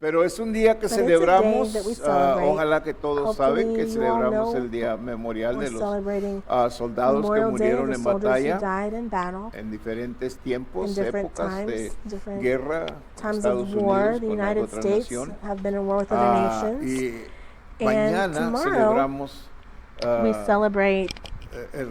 Pero es un día que But it's a day celebramos, that we celebrate. ojalá que todos saben que Hopefully you all celebramos know el día memorial we're de los celebrating soldados que Memorial Day, murieron the en soldiers who batalla died in battle. en diferentes tiempos, In different épocas de times, different guerra, Times Estados of war, Unidos the con United otra States nación. have been at war with other nations. Y And mañana tomorrow, celebramos we celebrate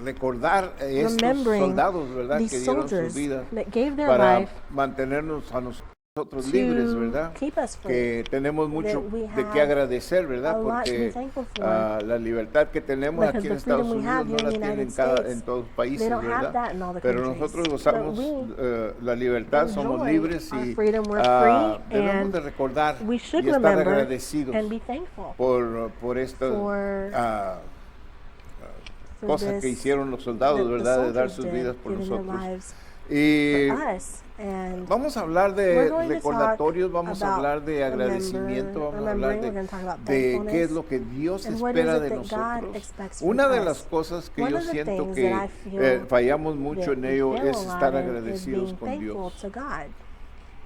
recordar estos remembering soldados, ¿verdad? these Que dieron sus soldiers vidas that gave their para life mantenernos a nosotros libres, to ¿verdad? keep us free. Que tenemos mucho That we de qué have agradecer, a ¿verdad? lot to be Porque thankful for. la libertad que tenemos Because aquí en the freedom Estados we have Unidos no here la in the tienen United States, en todos los países, they don't have ¿verdad? that in all the Pero countries. nosotros But gozamos we la libertad, somos enjoy libres our y freedom, we're free, debemos and de recordar we y should estar remember agradecidos and be thankful por estas for cosas que this, hicieron los soldados, that the ¿verdad? De dar soldiers sus did, vidas por giving their nosotros. lives Y for us. And vamos a hablar we're de going to recordatorios, talk vamos a about hablar de agradecimiento, vamos a hablar remembering, we're going to talk about de qué es thankfulness, lo que Dios and what espera is de it that God nosotros. expects from Una de us. las cosas que One yo of the siento things que that I feel fallamos mucho that en we ello fail es a lot estar in is agradecidos being con thankful Dios. to God.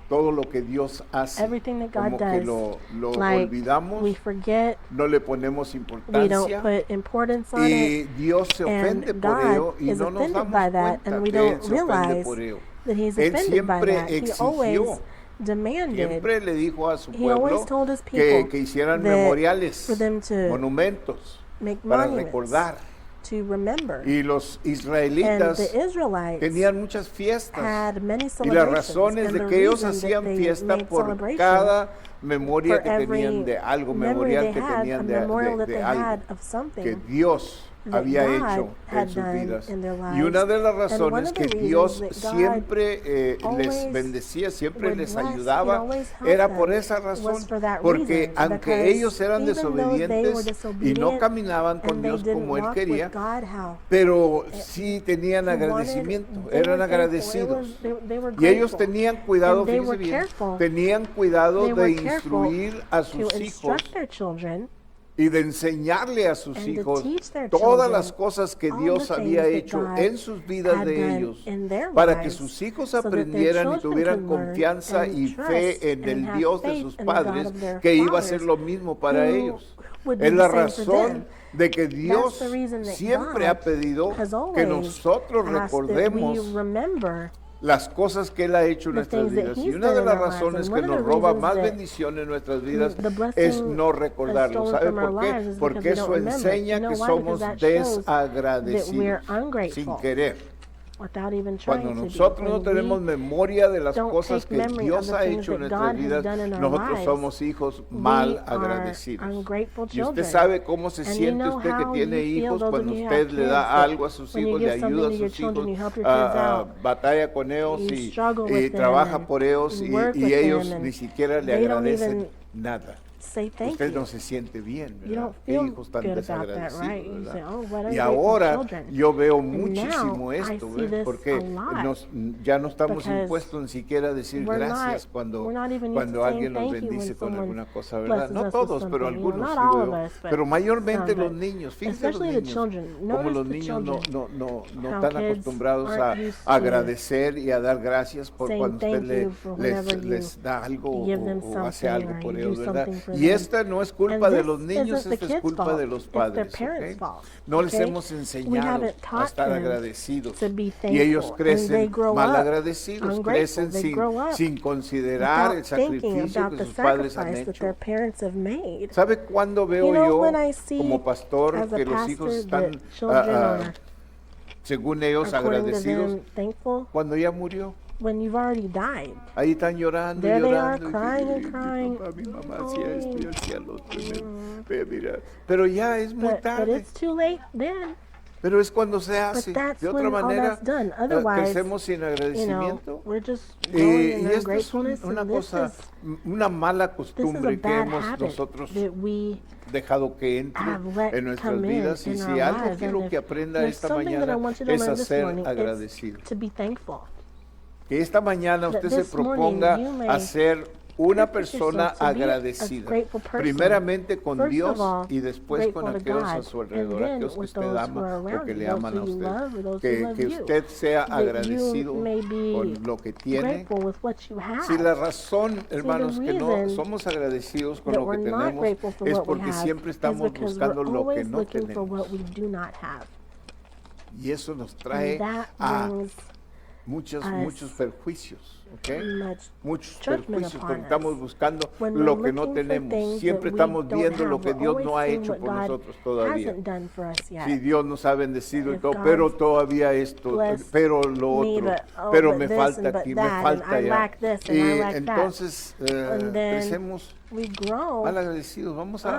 Todo lo que Dios hace, Everything that God como que does, lo like olvidamos, we forget, no le ponemos we don't importancia put importance on y it, Dios se ofende and por ello God y is no nos offended damos by that, cuenta and we que Él don't se ofende realize por ello. that He's Él offended by siempre that. He always exigió, demanded, siempre le dijo a su He always pueblo told His que people hicieran that memoriales, for them to monumentos, make para monuments, recordar. to remember. Y los And israelitas the Israelites tenían muchas fiestas. had many Y las celebrations, razones and de the que ellos reason that hacían they fiesta made por celebration cada memoria for que tenían every de algo, memory memorial they que had, a tenían memorial that de they algo had of que something Dios that había God hecho en had sus done vidas. in their Y una lives. de las And one razones of the que reasons Dios that God siempre les always bendecía, siempre would les bless, ayudaba, He'd always help era them, por esa was razón. for that Porque reason, aunque because ellos eran even though they were desobedientes y disobedient no caminaban con and they Dios didn't como Él walk quería, with God how pero sí tenían He wanted, agradecimiento, they eran were thankful. agradecidos. They were Y ellos grateful. tenían cuidado, And they fíjese were bien, careful. tenían cuidado They de were careful instruir a to sus hijos instruct their children y de enseñarle a sus and to hijos teach their todas children las cosas que all Dios the había things that hecho God en sus vidas had de done ellos, in their para que lives, sus hijos so that their aprendieran y children tuvieran could learn confianza and y trust fe en and el have Dios de faith sus in the God padres, of their que iba a ser fathers, lo mismo para who ellos. would be Es the la same for razón them. de que Dios the reason that siempre God ha pedido has que always nosotros asked that we recordemos remember las cosas que Él ha hecho en the nuestras things that vidas. Y He's una de done in las our lives. razones And que one of nos the roba reasons más that bendición en nuestras vidas the blessing es no that's recordarlo. stolen ¿Sabe from our por qué? lives is Porque because we eso don't remember. enseña You know que why? somos Because that shows that desagradecidos, we're ungrateful. sin querer. without even Cuando trying to be. nosotros no When tenemos we memoria de las don't cosas take que memory Dios of the ha things hecho en that nuestras God has vidas, done in our nosotros lives, somos hijos we mal are agradecidos. ungrateful Y usted children. sabe cómo se And you siente know usted que how tiene you feel, hijos those of cuando you who usted have le kids, da that algo a sus when you hijos, le give something ayuda a to your sus children, hijos, you help your kids out, batalla con ellos you y struggle with them trabaja and por ellos you work y with ellos them, ni and siquiera le they don't agradecen even nada. say thank Usted you. no se siente bien, You ¿verdad? don't Qué feel hijos tan good about that, desagradecidos, right? You say, ¿verdad? oh, what Y ungrateful ahora children. yo veo And muchísimo now I esto, see ¿ves? this Porque a lot, ya no estamos because impuestos ni siquiera a decir we're gracias not even used to cuando saying alguien nos thank you when bendice con someone alguna cosa, ¿verdad? blesses No us with todos, pero something. You know, algunos, not all digo of yo. us, but Pero mayormente some, los but niños, fíjense los especially the niños, children. como Notice los the niños children, no how están kids acostumbrados aren't a used to agradecer y a dar gracias por saying cuando usted thank you for whenever you les da algo give them o hace something algo or por you ellos, do ¿verdad? something for Y them. esta no es culpa And de this los niños, isn't the esta es kids' culpa fault, de los it's their padres, parents' ¿ok? fault, No les okay? hemos We enseñado haven't a taught estar them agradecidos to be y thankful, ellos and they crecen grow mal up agradecidos, ungrateful. crecen They grow up sin considerar el without thinking sacrificio about que the sus padres han sacrifice that their hecho. parents have made. ¿Sabe cuándo veo You know, yo when I see como pastor as a que los hijos pastor están, that children según ellos, according to agradecidos? them, thankful Cuando ya murió. when you've already died. Ahí están llorando, There they are, llorando. crying and Mi crying. papá, mi mamá hacía esto y hacía lo otro. Mira. Pero ya es muy But tarde. it's too late then. Pero es cuando se hace. that's De otra when all manera, that's done. Otherwise, crecemos sin You know, agradecimiento. we're just going in Y esto es ungratefulness. una and this cosa, is, una mala this is a costumbre que bad hemos habit nosotros that we dejado que entre have let en nuestras come in vidas. Y in si our algo lives. quiero And que if aprenda there's esta something that I mañana want you to es learn a this ser morning, agradecido. it's to be thankful. Que esta mañana That usted se this morning proponga you may a ser una Purpose persona yourself to be a agradecida, grateful person. primeramente con First of Dios all, y después con grateful to aquellos a God, su and alrededor, then aquellos que with usted those who ama are o around que you, le those aman a who you usted. love or those who Que love you. usted sea That you agradecido may be con lo que tiene. grateful with what you have. Si la razón, hermanos, que no reason somos agradecidos con that lo que we're not tenemos grateful for es what we porque have siempre is estamos because buscando we're lo que always no looking for what tenemos. we do not have. Y eso nos And trae that a brings muchos perjuicios, ¿ok? much Muchos judgment perjuicios upon porque us. estamos buscando When we're lo que no looking for tenemos. things Siempre that we estamos don't viendo lo have, que we're Dios always no ha seeing hecho what por God nosotros todavía. hasn't done for us yet. Si Dios nos ha bendecido y If todo, God's pero todavía esto, blessed pero lo me, otro, but, oh, pero but me this falta and but aquí, me that, and falta I allá. lack this and I Y lack that. entonces And then crecemos we grow mal agradecidos. Vamos a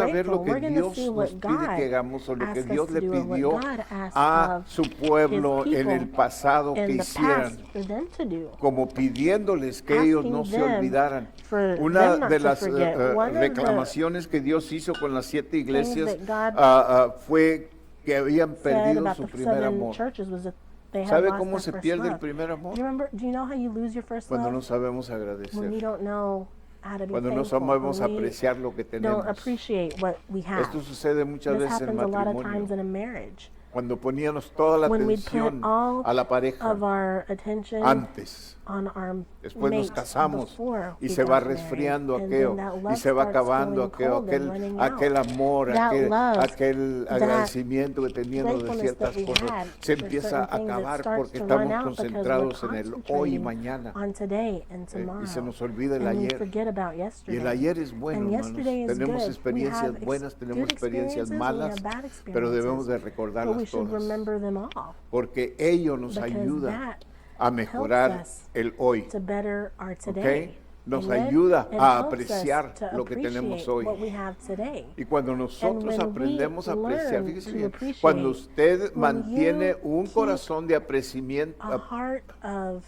ver ungrateful. lo que We're gonna Dios see nos what pide God que hagamos o lo que asks Dios us le to do and what pidió God asks a of su pueblo His en el people pasado que in the hicieran, past for them to do. como pidiéndoles que ellos no se Asking them olvidaran. for Una them not de to las forget. One of the reclamaciones que Dios hizo con las 7 iglesias that God fue que habían said perdido about su the primer 7 amor. churches was that they had ¿Sabe lost cómo that se first pierde el love. primer amor? Do you know how you lose your first Cuando no love? sabemos When you agradecer, don't know how to be cuando no thankful. sabemos When we apreciar lo que don't tenemos. appreciate what we have. Esto sucede muchas This veces en happens a lot of times matrimonio. in a marriage. Cuando poníamos toda la When we put atención all a la pareja of our attention antes, on our después nos mate casamos before y we se va got married, resfriando and aquello then that y love se va starts acabando feeling cold and running out. aquel amor, That love, aquel that agradecimiento que teníamos de gratefulness ciertas that we cosas had se for empieza certain a things, it acabar starts porque to run estamos out because we're concentrados en el hoy y concentrating mañana on today and tomorrow. y se nos olvida el And we ayer. forget about Y yesterday. el ayer es bueno, And hermanos. yesterday is Tenemos good. We experiencias have buenas, tenemos good experiencias experiences, we malas, have bad pero debemos de experiences, but we recordarlas should todas. remember them all Porque ello nos because ayuda that a mejorar helps us el hoy. to better our ¿Ok? today. Nos Amen? ayuda It a helps us apreciar to lo que tenemos appreciate hoy. what we have today. Y cuando nosotros when we aprendemos a apreciar, learn fíjese to bien, appreciate, cuando usted when mantiene you un keep corazón de apreciamiento, A heart of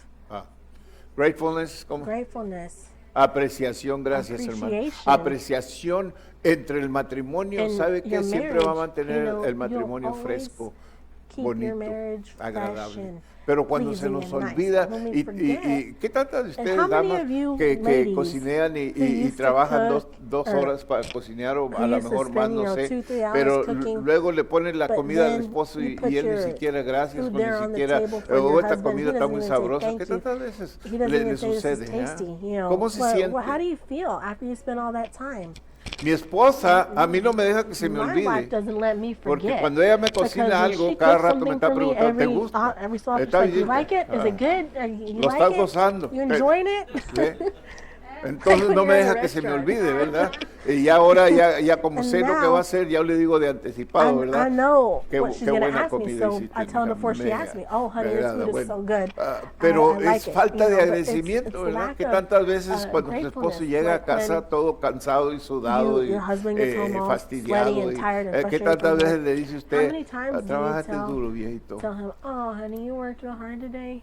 gratefulness, ¿cómo? gratefulness. Apreciación, gracias hermano. Appreciation. Apreciación entre el matrimonio, In ¿sabe que your siempre va a marriage, mantener you know, el you'll matrimonio always fresco, keep bonito, your marriage fresh agradable? and Pero cuando se pleasing nos and nice. olvida, When we y forget, ¿qué tantas de ustedes, how many damas, of you que ladies cocinean y who used to trabajan cook dos or horas para cocinar o who a lo used to mejor más, spend, no you know, sé, 2-3 hours pero cooking, luego le ponen la but comida al then esposo you y put él ni your siquiera gracias, food o ni there on the siquiera, table for your esta husband, comida he está doesn't muy even say sabrosa, ¿qué thank you. tantas veces He doesn't le even say this sucede? is ¿eh? tasty, you know. ¿Cómo se siente? Well, how do you feel after you spend all that time? Mi esposa a mí no me deja que se me My wife olvide. doesn't let me Porque forget. cuando ella me Because cocina when algo, she cada cooks rato me something está for me preguntando, ¿te every, gusta? every so often, ¿Está she's like, you bien? like it? Is it good? You Lo like estás it? gozando. You enjoying it? ¿Ve? Entonces When no me you're in a deja que se me restaurant. olvide, ¿verdad? Y ya ahora, ya como And sé lo que now, va a hacer, ya le digo de anticipado, I ¿verdad? know Qué what she's qué going to buena ask me, comida so hiciste, I tell her mija, before she me- asks me, oh, honey, me this agrada, food is bueno. so good. Pero I like es it, falta you de know, but agradecimiento, it's ¿verdad? lack Que of, tantas veces cuando su esposo gratefulness, llega a like casa when todo cansado y sudado y your husband gets home all fastidiado, sweaty and tired and ¿qué frustrated tantas from veces work. le dice How usted, many times do you trabájate tell duro, viejito? him, oh, honey, you worked real hard today?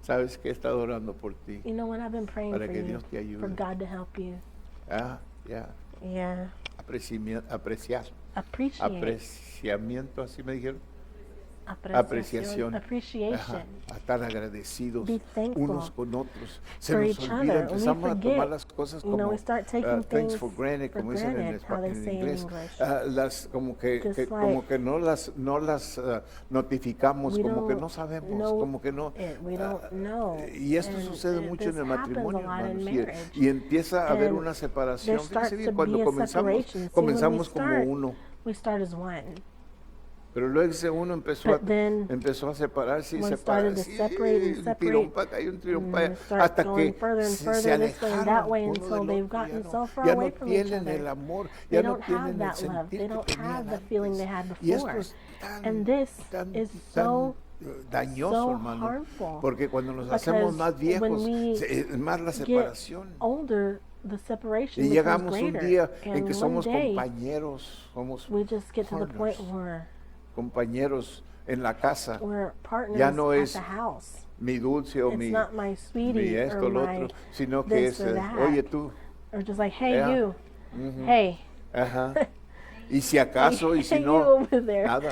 Sabes que he estado orando por ti, You know what? I've been praying para for que you, Dios te ayude. for God to help you. Ya, Yeah. apreciar, Appreciate. apreciamiento, así me dijeron. Apreciación. Ajá, a estar agradecidos Be thankful unos con otros. Se for nos each olvida, other. We empezamos a forget. tomar las cosas You know, como we start taking thanks things for granted, for como dicen granted, how they say in inglés. English. Las como que, Just como like que no las notificamos, we como que don't no sabemos, know como que no. we don't know. Y esto And sucede mucho this en el happens a matrimonio, lot in hermanos. marriage. Y empieza a haber And una separación. there starts Fíjense to bien, cuando be a comenzamos, separation. See, when we comenzamos como start, uno. we start as one. Pero luego ese uno But then empezó a separarse y one started to separarse. separate and Y un separate, tirón para acá y un tirón para allá. start Hasta going que further and se further this way and alejaron that way uno until del they've otro. gotten so far Ya away no from each tienen other. el amor, They ya no don't have tienen el that love. sentir They que don't tenían have the feeling they had antes. Y esto before. es tan, And this tan, is tan so dañoso, so hermano. harmful. Porque cuando nos Because hacemos más when viejos, we es más la get separación. older, the separation Y becomes llegamos un greater. día en And que one somos day, compañeros, somos we just get to the point partners. where compañeros en la casa. we're partners Ya no at es the house. mi dulce o It's mi, not my mi sweetie esto or o lo my otro, sino que this es, or that. oye tú, Or just like, hey, Yeah. you. Hey. ajá. Y si acaso, y si Hey, you no, over there. nada.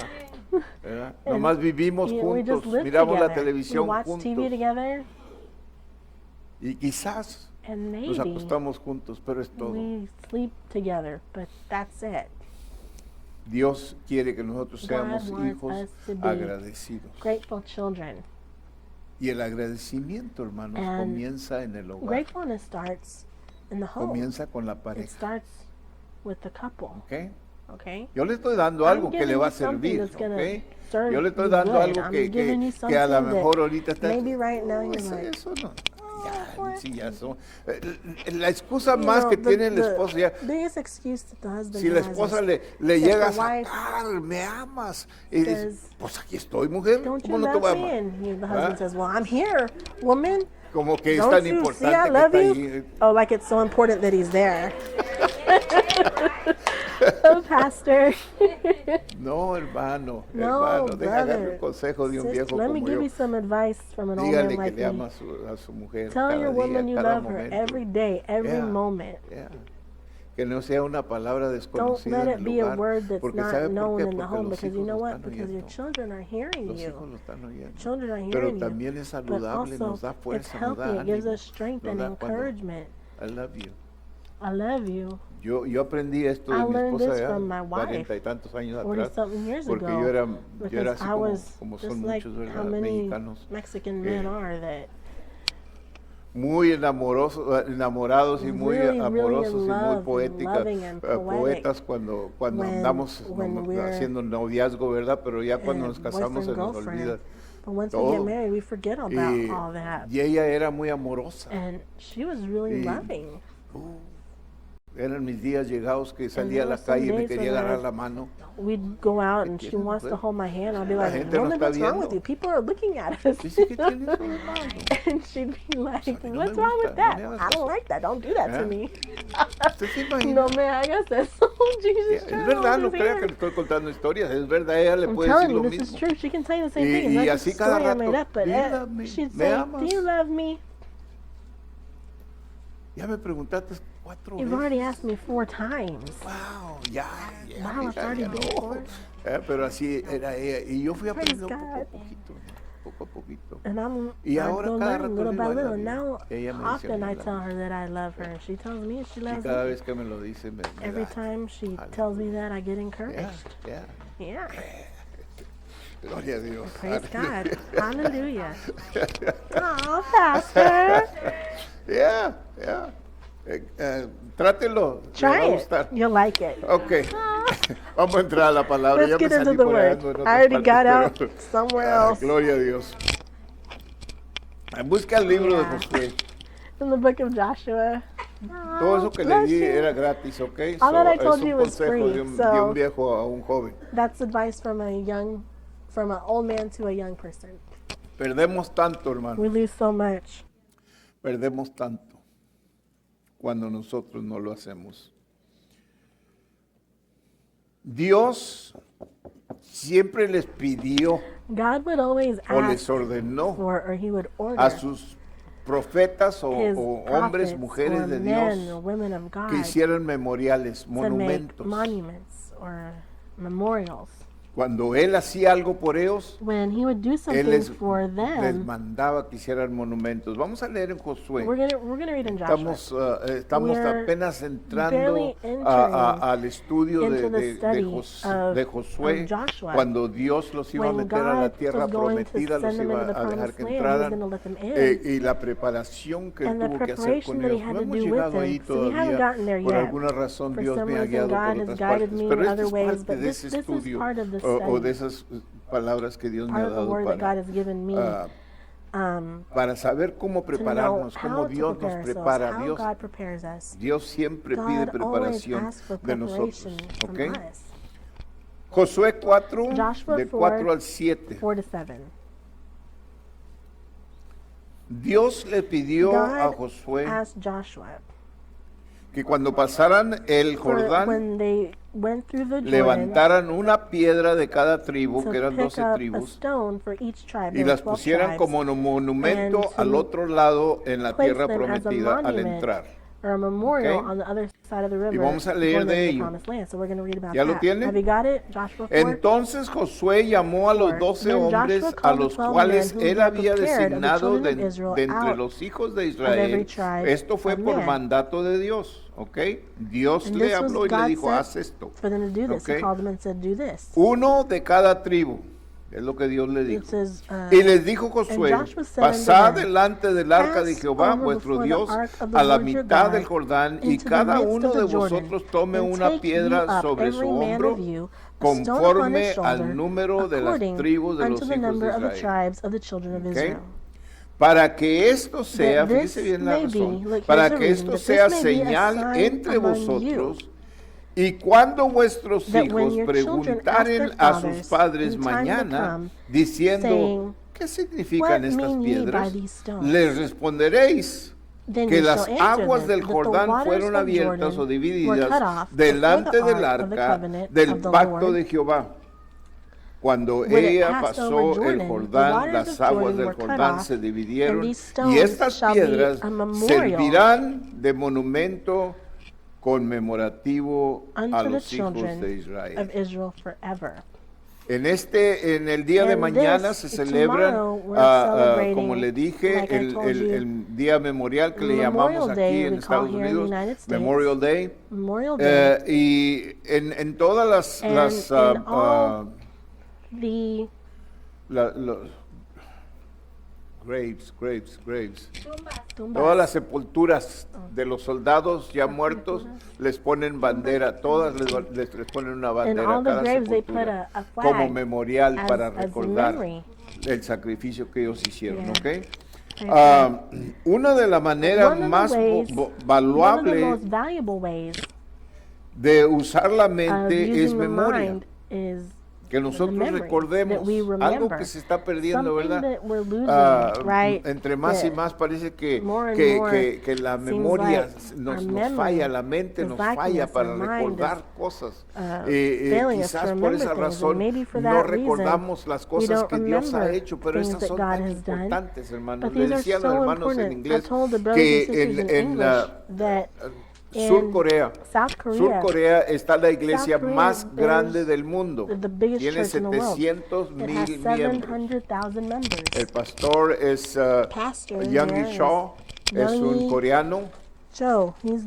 ¿Verdad? And, Nomás vivimos we just juntos, live miramos la together. televisión We watch juntos. TV together. Y quizás And Nos maybe acostamos juntos, pero es todo. we sleep together, but that's it. Dios quiere que nosotros God seamos wants hijos us to be agradecidos. Grateful children. Y el agradecimiento, hermanos, And comienza en el hogar. Gratefulness starts in the home. Comienza con la It pareja. starts with the couple. ¿Ok? Okay? Yo le estoy dando I'm algo que giving le va a you something servir. that's gonna ¿Ok? serve Yo le estoy you dando good. algo I'm que giving you a lo something mejor that ahorita está. maybe right now No, you're like, eso no. Ya, what? sí, ya son. La excusa You más know, que tiene el esposo ya. The biggest excuse that the husband Si la has esposa is, le if llega a the wife sacar, me amas. Y dice, says, pues aquí estoy, mujer. don't you ¿Cómo no te love voy a me? amar? And the ¿Ah? husband says, well, I'm here, woman. Como que es Don't tan you see I importante que love está you? ahí. Oh, like it's so important that he's there. Oh, pastor. No, hermano, No, hermano, deja darle brother. un consejo de un Sister, viejo let me como give yo. you some advice from an old Dígale man que like le me. ama a su mujer Tell cada your woman día, you cada love her momento. every day, every Yeah. moment. Yeah. Que no sea una palabra Don't desconocida let en it el be a lugar. word that's Porque not ¿sabe por known qué? in the Porque home, los because you hijos know lo what? están Because your oyendo. children are hearing Los hijos you. lo están oyendo. Children are Pero hearing you. también es But saludable, nos da also, it's fuerza, nos da healthy. It gives ánimo. us strength Nos and da cuando, encouragement. I love you. I love you. Yo aprendí esto I de mi learned esposa this ya from my wife 40 y tantos años 40 atrás. something years Porque ago. yo era Because así I was como just son like muchos, how ¿verdad? many Mexicanos. Mexican men are that Muy enamorados y muy really, really amorosos in y muy love, poéticas, loving and poetic poetas cuando when andamos we're haciendo noviazgo, ¿verdad? Pero ya cuando nos casamos se nos boyfriend, olvida but once we todo. get married, we forget about Y, all that. y ella era muy amorosa. And she was really Y- loving. Eran mis días llegados que salía a there la were some calle y me days quería when agarrar I- la mano. We'd go out and she tienes, wants to mujer? hold my hand. I'll be La like, gente no woman, está what's wrong with viendo. you? People are looking at us. Dice, ¿qué tienes eso de malo? And she'd be like, a mí no me what's wrong with gusta, that? no me hagas I don't eso. like that. Don't do that ¿Eh? to me. ¿Usted se imagina? No me hagas eso. Jesus, Es child, verdad, no hold his crea que hand. le estoy contando historias. Es verdad, ella le I'm puede decir telling lo you, this is mismo. true. She can tell you the same Y- thing. It's y not así just a cada story I made rato, up, but "Do you love me? she'd ¿Me say, amas?" do you love me? Ya me preguntaste 4 You've veces. already asked me 4 times. Wow, ya, Wow, it's already been no. 4. Pero así era ella. Y yo fui Praise aprendiendo poco a God. poquito, ¿no? Poco a poquito. And Y I ahora go cada learning rato little le by digo, "I little. love you". Now, Ella me dice, often "I I love tell you". her that I love her, and she tells me she Y loves cada me. vez que me lo dice, me Every da. time she Aleluya. tells me that, I get encouraged. Yeah. Yeah. Gloria a Dios. Praise God. Hallelujah. Oh, Pastor. Yeah. Trátelo. le va Try a it. gustar. You'll like it. Ok. Vamos a entrar a la palabra. Let's Ya me get into salí the por allá, word. ando en I otras already partes, got out pero- somewhere else. Gloria a Dios. Busca el libro de Yeah. Josué. In the book of Joshua. Todo eso que le Bless di you. era gratis, ¿ok? All that I es told un you was consejo free, de un so- viejo a un joven. That's advice from an old man to a young person. Perdemos tanto, hermano. We lose so much. Perdemos tanto cuando nosotros no lo hacemos. Dios siempre les pidió God would always o les ask ordenó or he would order a sus profetas his o hombres, prophets mujeres or de men or Dios women of God que hicieran memoriales, to make monumentos. monuments or memorials. Cuando Él hacía algo por ellos, When he would do Él something les for them, mandaba que hicieran monumentos. Vamos a leer en Josué. we're gonna read in Joshua. Estamos We're apenas entrando barely al estudio into the study de Josué, of Joshua. cuando Dios los iba a When meter a la God tierra was going to prometida, los send them iba into the a dejar promised que land, he was entraran, gonna let them in. y la preparación que And the tuvo que hacer preparation con that he ellos. had No to hemos do with llegado them. ahí So we haven't todavía. gotten there Por yet. alguna razón For Dios some me ha reason, guiado God por has otras guided partes. me Pero in esto other es ways, parte but de this ese is estudio part of the o study. de esas palabras que Dios me Part ha of the dado word that God has given me para saber cómo to know prepararnos, cómo how to Dios nos prepare ourselves, prepara. how Dios, God prepares us. Dios siempre pide God always preparación asks for de nosotros. preparation from ¿Ok? us. Josué 4, Joshua de 4, 4 al 7. 4 to 7. Dios le pidió a God Josué asked Joshua que cuando pasaran el for Jordán, when they went through the Jordan levantaran una piedra de cada tribu, to que eran pick 12 up a tribus, stone for each tribe. y There were las 12 pusieran tribes, como monumento and to al otro lado en la place tierra them as a prometida al monument entrar. or a memorial Okay. on the other side of the river. vamos a leer going de into the ello. promised land. So we're going to read about ¿Ya lo that. tiene? Have you got it? Joshua 4. Entonces Josué llamó a los 12 Then Joshua hombres a called the los 12 cuales men whom él he had había prepared of the designado children of Israel de entre out los hijos de every Israel. tribe Esto fue of por man. mandato de Dios, ¿ok? Dios And le this was habló y le God dijo, set haz esto. for them to do this. He Okay. called them and said, do this. Uno de cada tribu, es lo que Dios le dijo. It says, Y les dijo Josué, Joshua said pasad unto them, delante del arca de Pass Jehová, over vuestro before the Dios, ark of the a la Lord your mitad God del Jordán, y into the cada midst uno of de the Jordan, vosotros tome and una take piedra you up sobre su every man hombro, of you a stone upon conforme his al shoulder, número de las according tribus de los unto the hijos number de of the Israel. tribes of the children of Ok. Israel. Para que esto sea, That this fíjese bien la may be, razón, look, para here's the que reason, esto that this sea may be a señal sign entre among vosotros, you, y cuando vuestros that when hijos your children ask preguntaren their a sus fathers padres in time to mañana, come, diciendo, saying, ¿qué significan "What estas mean ye by piedras? these stones?" Les responderéis Then que you las shall answer aguas them, del that the Jordán waters fueron of abiertas Jordan o were divididas cut off delante before the del ark of the arca covenant del of the pacto Lord. de Jehová. Cuando When it ella passed pasó over el Jordan, the Jordán, waters las of aguas Jordan del were cut Jordán off, se dividieron, and these y stones estas shall be piedras a memorial servirán de monumento conmemorativo a unto the los hijos children de Israel. of Israel forever. En el día de And mañana this, se celebran, tomorrow, we're celebrating, como le dije, like I told you, el día memorial que le Memorial llamamos aquí Day, en we call Estados here in the Unidos, United States. Memorial Day. Memorial Day, Y en todas And las in all the los graves, tumbas, todas las sepulturas de los soldados ya muertos les ponen bandera, todas les ponen una in bandera all a the cada graves they put sepultura a como flag memorial as, para as recordar memory. el sacrificio que ellos hicieron, Yeah. ¿ok? Okay. Una de las maneras One of the más ways- One of the valuables most valuable ways de usar la of mente es using the memoria. mind is Que nosotros memory, recordemos that we algo remember. que se está perdiendo, Something ¿verdad? that we're losing, right? Entre más y That más parece que, more and more que la seems memoria like nos our memory falla, la mente is nos lacking falla us, para our mind recordar is, cosas. failing us to Quizás por remember esa things, and razón maybe for no that reason, recordamos las we cosas don't que Dios ha remember hecho, pero things esas that son God tan has done. importantes, hermanos. But Le these are decía a los so hermanos en important. I inglés told the brothers and que sisters in en English that Sur in Corea, South Korea, Sur Corea está la iglesia South Korea más is grande del mundo. the biggest Tiene church in the world. 700,000 It has miembros. 700,000 members. El pastor es Pastor Youngie there is Shaw, es un Youngie coreano. Joe, he's Y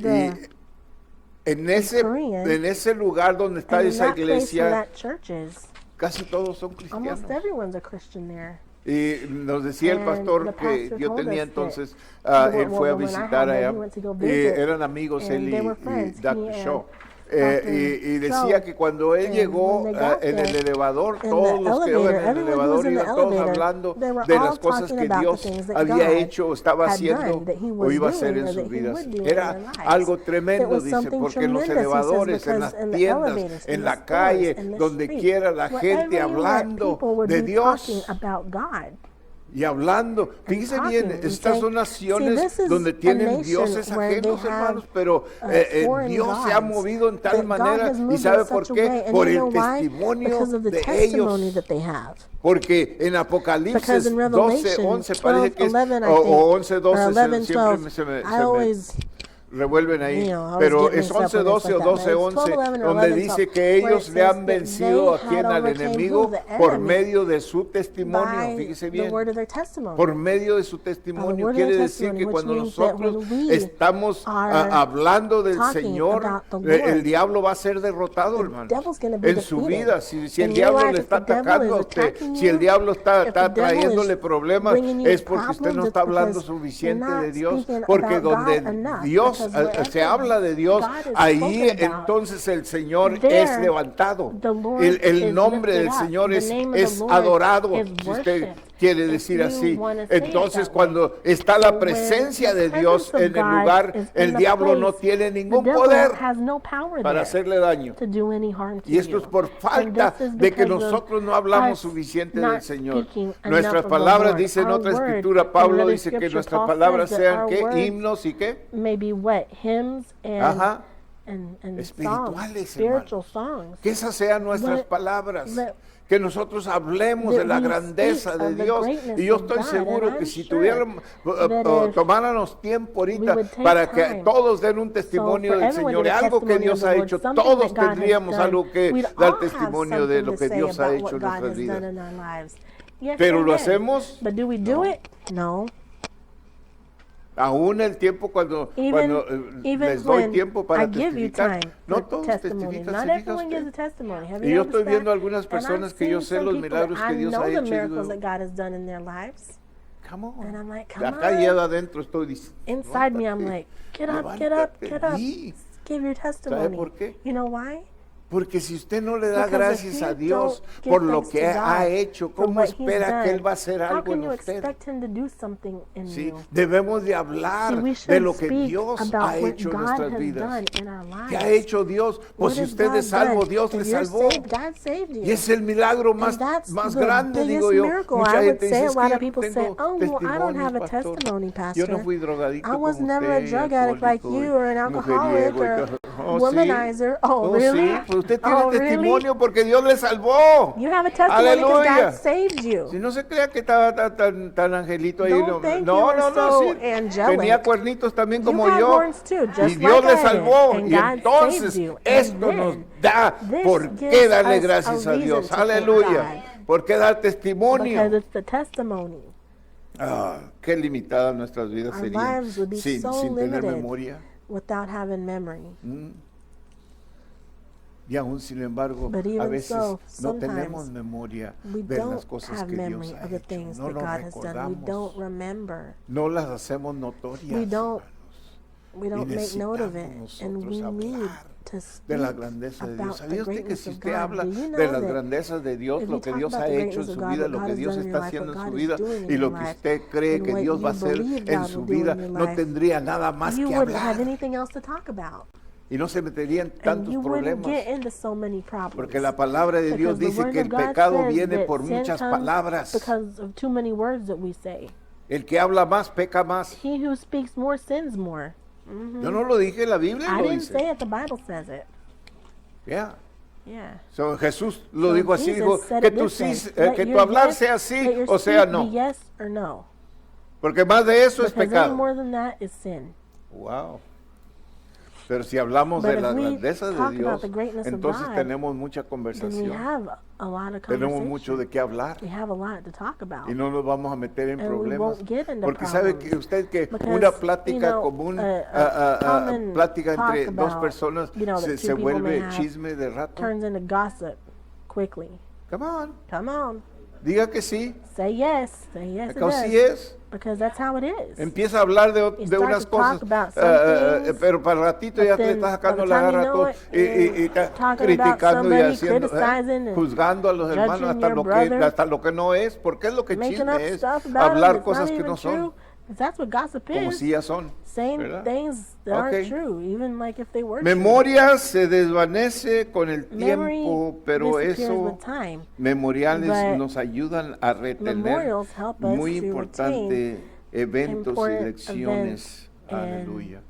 the Korean. en ese lugar donde está and in esa that place where iglesia, that church is, casi todos son almost cristianos. everyone's a Christian there. Y nos decía el And pastor the que pastor yo told tenía us entonces, that él fue a when I visitar had them, allá, he went to go y visit, eran amigos and él they y were friends, Dr. he and Shaw. Dr. Y decía Shaw. que cuando él And llegó when they got en el there, elevador, in todos the los que elevator, iban en el everyone who was elevador in the iban todos elevator, hablando they were de all las cosas talking que about Dios the things that había God hecho, estaba had haciendo done, that he o was iba a doing, hacer en or sus that he vidas. would do in Era their lives. algo It tremendo, was dice, something porque en los tremendous, he says, elevadores, en because las in the tiendas, elevators, in en the la stores, calle, in the donde street, quiera la gente wherever you went, hablando people would de be Dios. talking about God. Y hablando, fíjese talking bien, and estas saying, son naciones "See, this is donde a tienen nation dioses where they ajenos, have, hermanos, pero foreign Dios se ha gods, movido en tal that God manera, has y moved ¿sabe in por such a way, qué? and Por you el know why? testimonio Because of the de testimony ellos. that they have. Porque en Because Apocalipsis in 12, Revelation 11 parece 12, que es, 11, I o think, 11, 12, or 11, siempre 12, se me I always revuelven ahí, you know, I always pero get es mixed up 11, when it's 12 o like that, 12, but it's 11, 12, 11 or donde 11, dice 12, que where it ellos le says han that vencido a they quien, had al overcame enemigo, who? The por enemy, medio de su testimonio, by fíjese the bien. word of their testimony. Por medio de su By the testimonio, word of quiere their decir testimony, que which cuando means that nosotros when we estamos are hablando del talking Señor, about the el Lord, diablo va a ser derrotado, the hermano. devil's gonna be En su defeated. vida, si el In your diablo life, le if está the devil atacando a is usted, attacking si el you, diablo está if the devil trayéndole is problemas, bringing you es porque usted problems, no está it's hablando because suficiente you're de not Dios. speaking Porque about donde God enough, Dios because se wherever habla de Dios, God is ahí spoken about, entonces el Señor there es levantado. the Lord El is nombre lifted del up. Señor The es name of the Lord adorado, is si usted worshipped. quiere If decir you así. wanna say it Entonces that way. cuando está la So when presencia the de Dios presence of en el God lugar, is in el the diablo no place, tiene ningún the devil poder has no power para there hacerle daño. to do any harm to Y esto you. es por And falta this is de que because of nosotros no hablamos us suficiente not del Señor. speaking enough Nuestras of the palabras, Lord. dice en Our otra word, escritura, in Pablo another dice que scripture, nuestras Paul palabras says that sean our ¿qué? words Himnos y qué. may be what? Hymns and Ajá. and songs, espirituales, spiritual hermanos. songs. Que esas sean nuestras Let- palabras. let- Que nosotros hablemos de that la we grandeza speak de of the Dios. greatness Y yo of estoy God, seguro and que I'm si sure tuviéramos, that if tomáramos tiempo ahorita we would take para que time todos den un testimonio for del everyone Señor, to de give algo que testimony Dios of the ha Lord, hecho, something todos that God has tendríamos done, algo que we'd dar all have testimonio de something lo to que say Dios ha about hecho what en God nuestras has vidas. done in our lives. Yes, Pero lo amen. hacemos, But do we do no. it? No. Aún el tiempo cuando Even les doy when tiempo I para give you testificar, time no for todos testimony, testifican, not ¿se fija everyone gives a usted? testimony. Have Y you yo estoy noticed viendo that? algunas And personas I've que yo seen sé some los people milagros that que I Dios know ha the hecho. Y miracles digo, that God has done in their lives. come on. And I'm like, come Acá on. allá adentro estoy diciendo, Inside me, I'm like, get up, get up, levántate, get up. di. Give your testimony. por qué? You know why? Porque si usted no le da Because gracias if a you Dios don't give por lo thanks que to ha God hecho, for ¿cómo what He's espera que done, Él va a hacer how algo can en you usted? expect Him to do something in Sí, you? debemos de See, hablar we de should lo que speak Dios ha about what hecho en God nuestras has vidas. done in our ¿Qué ha lives. hecho Dios? What Pues si has usted God es salvo, done? Dios le If you're salvó. saved, God saved Y you. es el milagro And más that's más the grande, biggest digo yo. miracle. Mucha I would gente say dice, a es lot que of people yo no say, tengo oh, well, I don't have a testimonios, testimony, pastor. Yo no pastor. fui drogadicto I was como never a usted, drug addict like alcohólico, you, or an alcoholic, mujeriego y or todo. a Oh, sí. womanizer. Oh, really? Sí, pues usted tiene Oh, really? testimonio porque Dios le salvó. You have a testimony because Aleluya. God saved you. Si no se crea que estaba tan angelito ahí. Don't think you were so sí. angelic. Tenía cuernitos también You como had yo. horns too, Y just Dios like le I salvó. did, and Y God entonces saved you. esto And nos then da this por gives qué darle us a gracias a reason Dios. to thank Aleluya. God. ¿Por qué dar testimonio? Because it's the testimony. Ah, qué limitadas nuestras vidas Our serían lives would be sin so tener limited. memoria. Without having memory. Y aún sin embargo, But a even veces so, no tenemos sometimes memoria we de las don't cosas have que Dios memory ha of the hecho. things No that lo God has done. We don't recordamos. remember. No las hacemos notorias. We don't hermanos. We don't make note of it. necesitamos And we nosotros need hablar to de la speak grandeza de Dios. about the ¿Sabía usted que greatness si of usted God? habla Do you know de las that grandezas de Dios, if lo you que talk Dios about ha the hecho en greatness su of God, vida, what lo God que has Dios done in your está life, haciendo what en su God vida is doing y in lo your que life, usted cree and que what Dios va a you hacer believe en God su will do in vida, your no life, tendría nada más you que wouldn't have hablar anything else to talk about. y no se metería en And tantos you wouldn't problemas. get into so many problems. Porque la palabra de Dios Because the dice word que of el God pecado says viene that por sin muchas comes palabras. because of too many words that we say. El que habla más, peca más. He who speaks more sins more. Yo no lo dije, la Biblia I lo didn't dice. say it, the Bible says it. Yeah. Yeah. So, Jesús lo So dijo así, Jesus dijo said que it tu, this way, sí, let que tu your hablar yes- sea let sí your o sea speak no. be yes or no. Porque más de eso es Because any pecado. more than that is sin. Wow. Pero si hablamos But de if la we grandeza de talk about Dios, the greatness of entonces God, tenemos mucha Then we conversación. have a lot of Tenemos mucho conversation. de qué hablar. We have a lot to talk about. Y no nos vamos a meter en And we problemas. won't get into Porque sabe problems. que usted que Because, una plática you know, común, a common plática talk entre dos about, personas you know, that se two people may vuelve have chisme de rato. Turns into gossip quickly. Come on, Come on. diga que sí. Say yes. Say yes it Because does. sí es. Because that's how it is. Empieza a hablar de You start unas to cosas, talk about some things, pero para ratito but ya te then estás by sacando the la time you garra know todo it, y you're estás talking about criticando y somebody, haciendo, criticizing and juzgando a los hermanos judging hasta your lo que brother, hasta lo que no es, porque es lo que making up chisme es, stuff about hablar them that's cosas not que even no son, true. 'Cause that's what gossip como is. si ya son. Saying ¿verdad? things that Okay. aren't true, even like if they were true. Memoria se desvanece con el Memory tiempo, pero disappears eso, with time. memoriales But nos ayudan a retener memorials help us muy to importante eventos y important lecciones. events and Aleluya.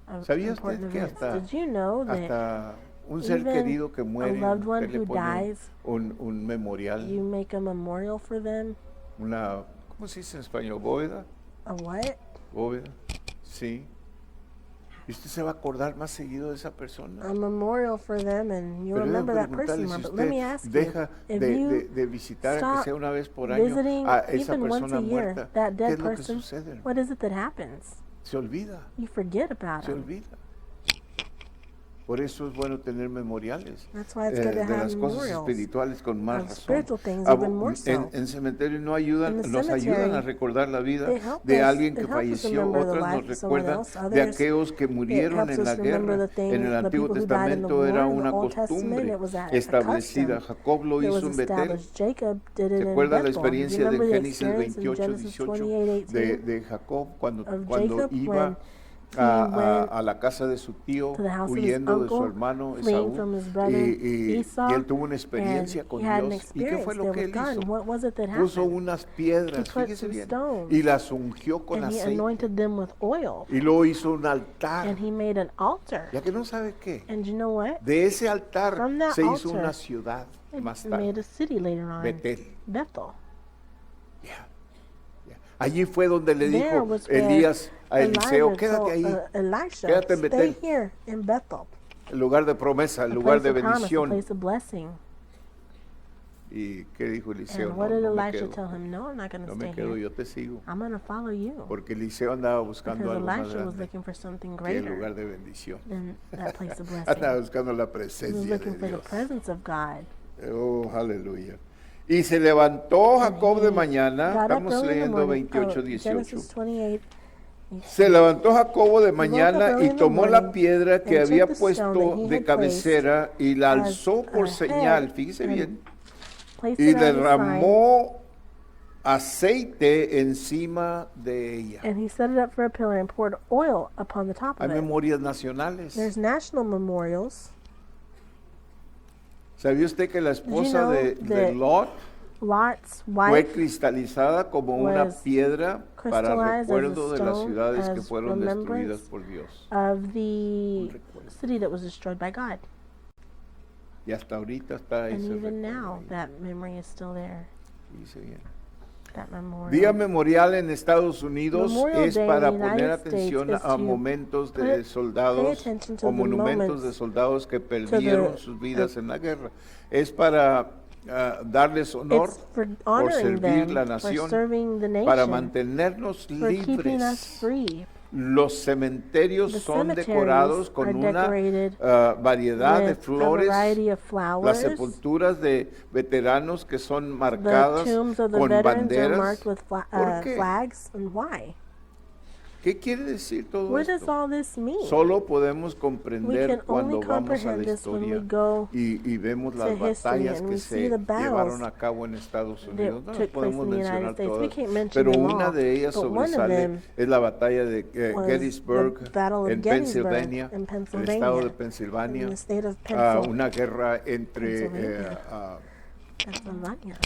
Of ¿Sabía important usted que events. hasta, Did you know that hasta un ser even querido que a muere, loved one usted le who pone dies, un memorial, you make a memorial for them? una, ¿cómo se dice en español? ¿Bóveda? A what? ¿Bóveda? Sí. ¿Y usted se va a acordar más seguido de esa persona? A memorial for them, and you'll Pero déjame remember that person preguntarle, more. si But let me usted ask deja you, if de, you de visitar, aunque stop sea una vez por año, visiting a esa even once persona a year muerta, that ¿qué dead es lo que person, sucede, hermano? what is it that happens? Se olvida, You forget about se them. olvida. Por eso es bueno tener memoriales That's why it's good to de have las cosas memorials espirituales con más of razón. spiritual things Ah, even more so. En cementerio no ayudan, In the nos ayudan cemetery, a recordar la vida they help de us- alguien they que help us falleció, remember the otras life nos of someone recuerdan else, de others, aquellos que murieron helps en la us remember guerra. the things- En el the Antiguo people who died in the Testamento era war. In the una Old Testament, costumbre it was a establecida. custom Jacob lo that hizo was en Betel. established. Jacob did it ¿Se in acuerda la Bethel. You experiencia de remember the Génesis experience in 28, Genesis 18 28:18 de Jacob cuando of iba Jacob when went a la casa de su tío, to the house of his huyendo de su uncle, hermano fleeing from Esaú, his brother y Esau, él tuvo una experiencia and con he had an Dios. ¿Y qué experience fue lo there que with él God. And hizo? what was it that Puso happened? unas piedras, He put fíjese some bien, stones, y las ungió con and he aceite. anointed them with oil, Y luego hizo un altar. and he made an altar. Ya que no sabe qué. And you know what? De ese altar From that se hizo altar, una ciudad It más made tarde. a city later on, Betel. Bethel. Ya, ya. Allí fue donde le There dijo was where Elías a Eliseo, Elijah quédate told ahí, Elisha, quédate en stay Betel. here in Bethel, el lugar de promesa, el a lugar place de of promise, a bendición. place of blessing. ¿Y qué dijo Eliseo? And what No, did no me Elisha quedo. tell him? No, I'm not going to No stay me quedo, here. yo te sigo. I'm going to follow you. Porque Eliseo andaba buscando Because algo más Elisha was grande looking for something que el greater lugar de bendición. than that place of Andaba blessing. buscando la He was presencia looking de for the Dios. presence of God. Oh, aleluya. Y se levantó Jacob de He mañana, got up estamos early in the leyendo morning. 28, 18. Genesis 28. Se levantó Jacobo de woke up mañana early y in the tomó la morning piedra que and había took the stone puesto that he de had cabecera y la as alzó por a señal, head fíjese and bien, placed y it on his side. derramó aceite encima de ella. And he set it up for a pillar and poured oil upon the top Hay of it. memorias nacionales. There's national memorials. ¿Sabía usted que la esposa know de that Lot Lot's fue wife cristalizada como una was piedra para crystallized as a recuerdo de las stone ciudades que as fueron remembrance destruidas por Dios? of the recuerdo. city that was destroyed by God? Y hasta ahorita está And ese even recuerdo now, ahí. that memory is still there. Dice bien. That memorial. Día memorial en Estados Unidos Memorial es Day in para the poner United atención States is a to momentos de pay soldados attention to o the monumentos moments, de soldados que perdieron sus vidas en la guerra. Es para darles honor It's for por honoring servir them, la for nación, serving the para nation, mantenernos for keeping us libres. free. Los cementerios The son cemeteries decorados are con una decorated variedad de with a flores. variety of Las flowers. sepulturas de veteranos que son The marcadas tombs of the con veterans are banderas. marked with ¿Por qué? flags. And why? ¿Qué quiere decir todo What does esto? all this mean? Solo podemos We comprender can cuando only vamos a comprehend la this when we historia go y vemos las to history batallas and que we se see the battles llevaron a cabo en Estados Unidos. No las took place podemos in the United mencionar States. We todas, can't mention pero them una all, de ellas but one of sobresale them es la batalla de was Gettysburg the Battle of en Gettysburg Pensilvania, in el Pennsylvania, estado de in Pensilvania, the state of una guerra entre Pennsylvania.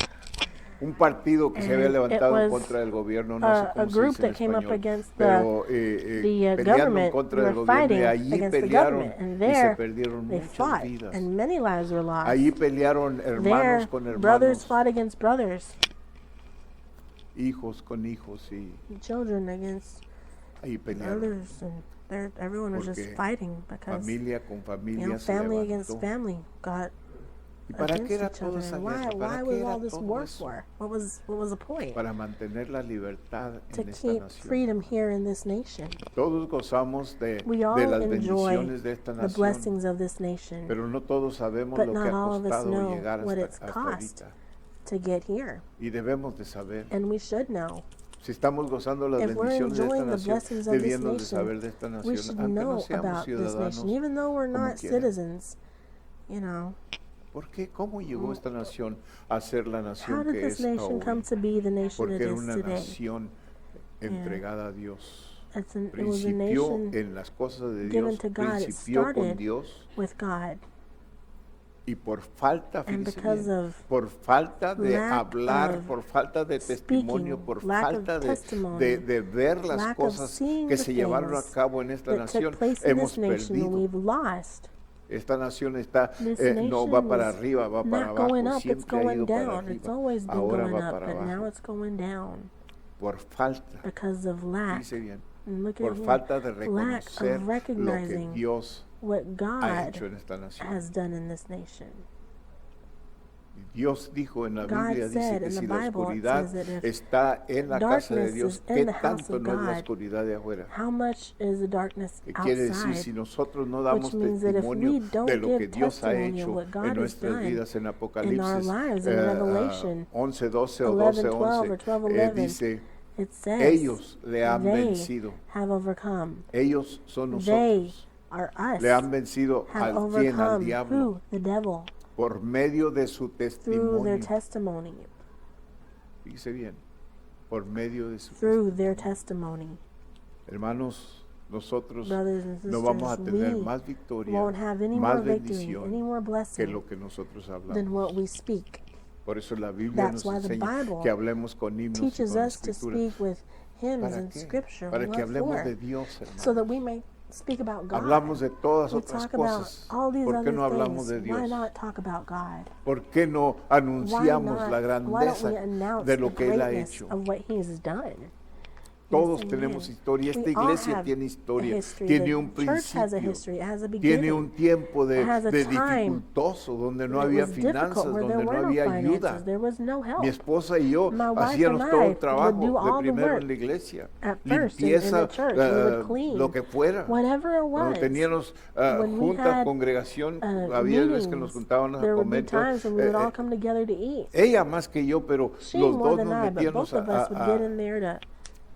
un partido que se había And it levantado en was, contra del gobierno, no sé a cómo se group dice en that came up español, against pero the peleando en government. contra They del were gobierno y fighting allí against the pelearon government, and y se there perdieron they muchas fought, vidas. and many lives were lost. Allí pelearon hermanos There, con brothers hermanos, fought against brothers, hijos con hijos y children against ahí pelearon. brothers, and everyone was just Porque fighting because Familia con familia se family against levantó. family got ¿Y para against qué era each toda other. esa And guerra? why ¿Para qué was era all this todo war eso? for? What was the point? Para mantener la libertad To en esta keep nación. freedom here in this nation. Todos gozamos de We all las enjoy bendiciones de esta the nación, blessings of this nation, pero no todos sabemos but lo que not ha all of us costado know llegar what hasta, it's hasta cost ahorita. to get here, Y debemos de saber, and we should know. si estamos gozando las If we're bendiciones de esta enjoying the nación, blessings of this debiendo de nation, saber de esta we nación, should aunque no know seamos about this ciudadanos. nation, even though we're como not quiera. citizens. You know, ¿Por qué? ¿Cómo llegó esta nación a ser la how nación did que this es nation hoy? come to be the nation Porque it era is una today? nación entregada a Dios. It was a Principió nation en las cosas de given Dios, to God. It principió con started Dios with God, y por falta, and fíjese because bien, of por falta de lack hablar, of por falta de testimonio, speaking, por lack of falta testimony, de ver las lack of cosas seeing que the se llevaron a things cabo en esta that nación, took place in hemos this nation, perdido. we've lost. Esta nación está, This no va nation para is arriba, va para not abajo, going up, it's siempre ha going ido para down. It's arriba, always been ahora going va up, para but now abajo, it's going down por falta, because of lack. dice bien, And look por at here, falta de lack reconocer of lo que recognizing Dios what ha God hecho en esta nación. has done in this nation. Dios dijo en la God Biblia, dice said que in the si la Bible, it oscuridad says that if está en la casa de darkness Dios, is in ¿qué the house tanto of no es la God, oscuridad de afuera? How much is the darkness ¿Qué quiere decir? Si outside? nosotros no damos Which means that if testimonio we don't de lo que give Dios ha testimony of hecho what God en has nuestras done vidas en in our Apocalipsis lives, in Revelation 11, 12 o 11, 12, 12 or 12, 11, dice, It says ellos le han they vencido. have overcome. Ellos son They nosotros. are us. Le han vencido Have al quien, al overcome diablo, who? The devil. por medio de su Through their testimonio. testimony. Fíjese bien, por medio de su Through their testimonio. testimony. Hermanos, nosotros brothers and no vamos a sisters, tener we más victoria, won't have any más more victory, bendición any more que blessing lo que nosotros than hablamos. what we speak. Por eso la Biblia That's nos why the enseña Bible que hablemos con himnos y teaches con us to escritura. speak with hymns ¿Para and qué? scripture. Para que What hablemos for? de Dios, hermano. So that we may speak about God. Hablamos de todas We otras talk about cosas. all these ¿Por qué other no hablamos things. de Why Dios? not talk about God? ¿Por qué no Why anunciamos not? la Why don't grandeza we announce de the lo que Él ha greatness hecho? of what He's done? Todos Yes, tenemos amen. historia. Esta We all iglesia have tiene a historia, history. tiene The un church has a principio, history. It has a tiene beginning. un tiempo It has a de time dificultoso, donde no It había was difficult, finanzas, where there donde no were no había finances, ayuda. there was no help. Mi esposa y yo My wife hacíamos and todo I el would trabajo do all de the primero work en la iglesia, at first in limpieza, the church. We would clean lo que fuera. whatever it Cuando was. teníamos When we juntas, had, congregación, había veces que nos meetings, juntábamos a there would be comer. times when we would all come together to eat. Ella más que yo, pero She los more dos than nos I, but metíamos both of us would get in there to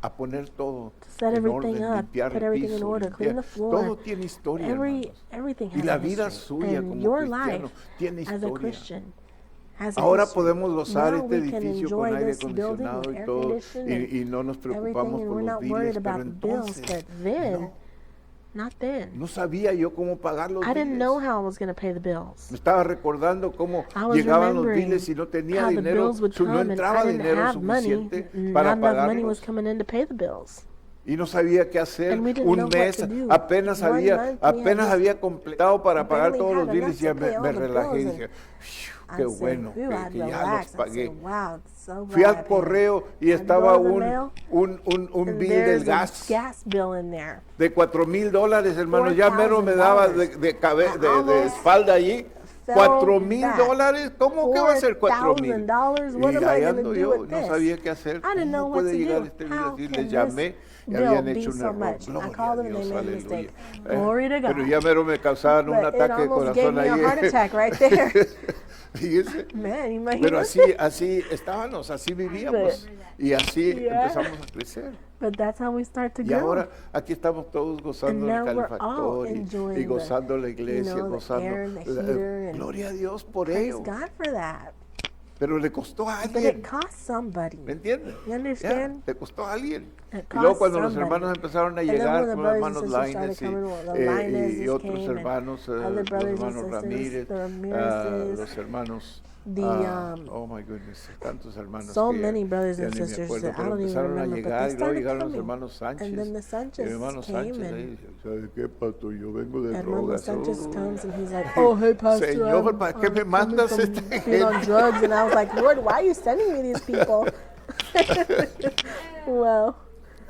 a poner todo set en everything orden, up, limpiar put el everything in piso, order, clean the floor. todo tiene historia, hermanos. Everything Y has la a vida history. suya And como your cristiano life tiene as a historia. Christian has a Ahora history. podemos gozar Now este we can edificio enjoy con aire this building acondicionado with y air todo, conditioning y no nos everything, preocupamos and por we're los not worried biles, about pero the bills. entonces But then, no, not then. no sabía yo cómo pagar los I didn't biles. know how I was going to pay the bills. Me estaba recordando cómo I was llegaban los remembering biles y no tenía how the dinero, bills would no come, and entraba I didn't dinero have money. suficiente Not para enough money was pagarlos. coming in to pay the bills. Y no sabía qué hacer. And we didn't know Un what mes to do. apenas One había, month we had apenas just había completado para pagar barely todos los had biles y ya enough to pay all me the relajé y bills, dije, I qué said, bueno "Phew, I'd que ya los relax." I pagué. said, wow, it's so Fui glad I al paid them. correo y I'd estaba go to the mail, un and bill there's del a gas gas bill in there. de $4,000, hermano. Ya mero me daba de espalda allí. Fell $4,000. ¿Cómo que va a ser $4,000? $4,000. What Y am I ahí gonna ando do yo, with no this? sabía qué hacer. I didn't know ¿Cómo what puede to llegar do. este bill How así? can Les this llamé y bill habían be hecho un so error. much? I Gloria called a them and they Dios, made a aleluya. mistake. Glory to Pero God. ya mero me causaban un But it ataque de almost gave corazón me a ahí. heart attack right there. Fíjese. Man, imagínate. Pero así estábamos, así vivíamos. Y así Yeah. empezamos a crecer. But that's how we start to Y grow. ahora aquí estamos todos gozando And del now we're all calefactor enjoying y gozando la iglesia, the gozando. air and the heater and Gloria a Dios por Praise ello. God for that. Pero le costó a But alguien. it cost somebody. ¿Me entiendes? You understand? Le costó a alguien. It Y luego cost cuando los somebody. hermanos empezaron a And then llegar when the con los brothers and hermanos sisters Lainez started coming, well, the Laineses y otros came, and hermanos, other los brothers and hermanos sisters, Ramírez, the Ramirezes, los hermanos, the, oh my goodness, tantos hermanos. so que ya- many brothers ya and ni me sisters acuerdo, that I pero don't even empezaron a remember, but llegar they y luego started llegaron los coming. hermanos Sánchez. And then the Y Sánchez el hermano came, Sánchez and ahí, ¿sabe qué, pastor? Yo vengo de Hermano drogas. Sanchez Oh. comes and he's like, oh, hey, Pastor, Señor, ¿para qué me coming mandas from esta being on gente? drugs. And I was like, Lord, why are you sending me these people? Well,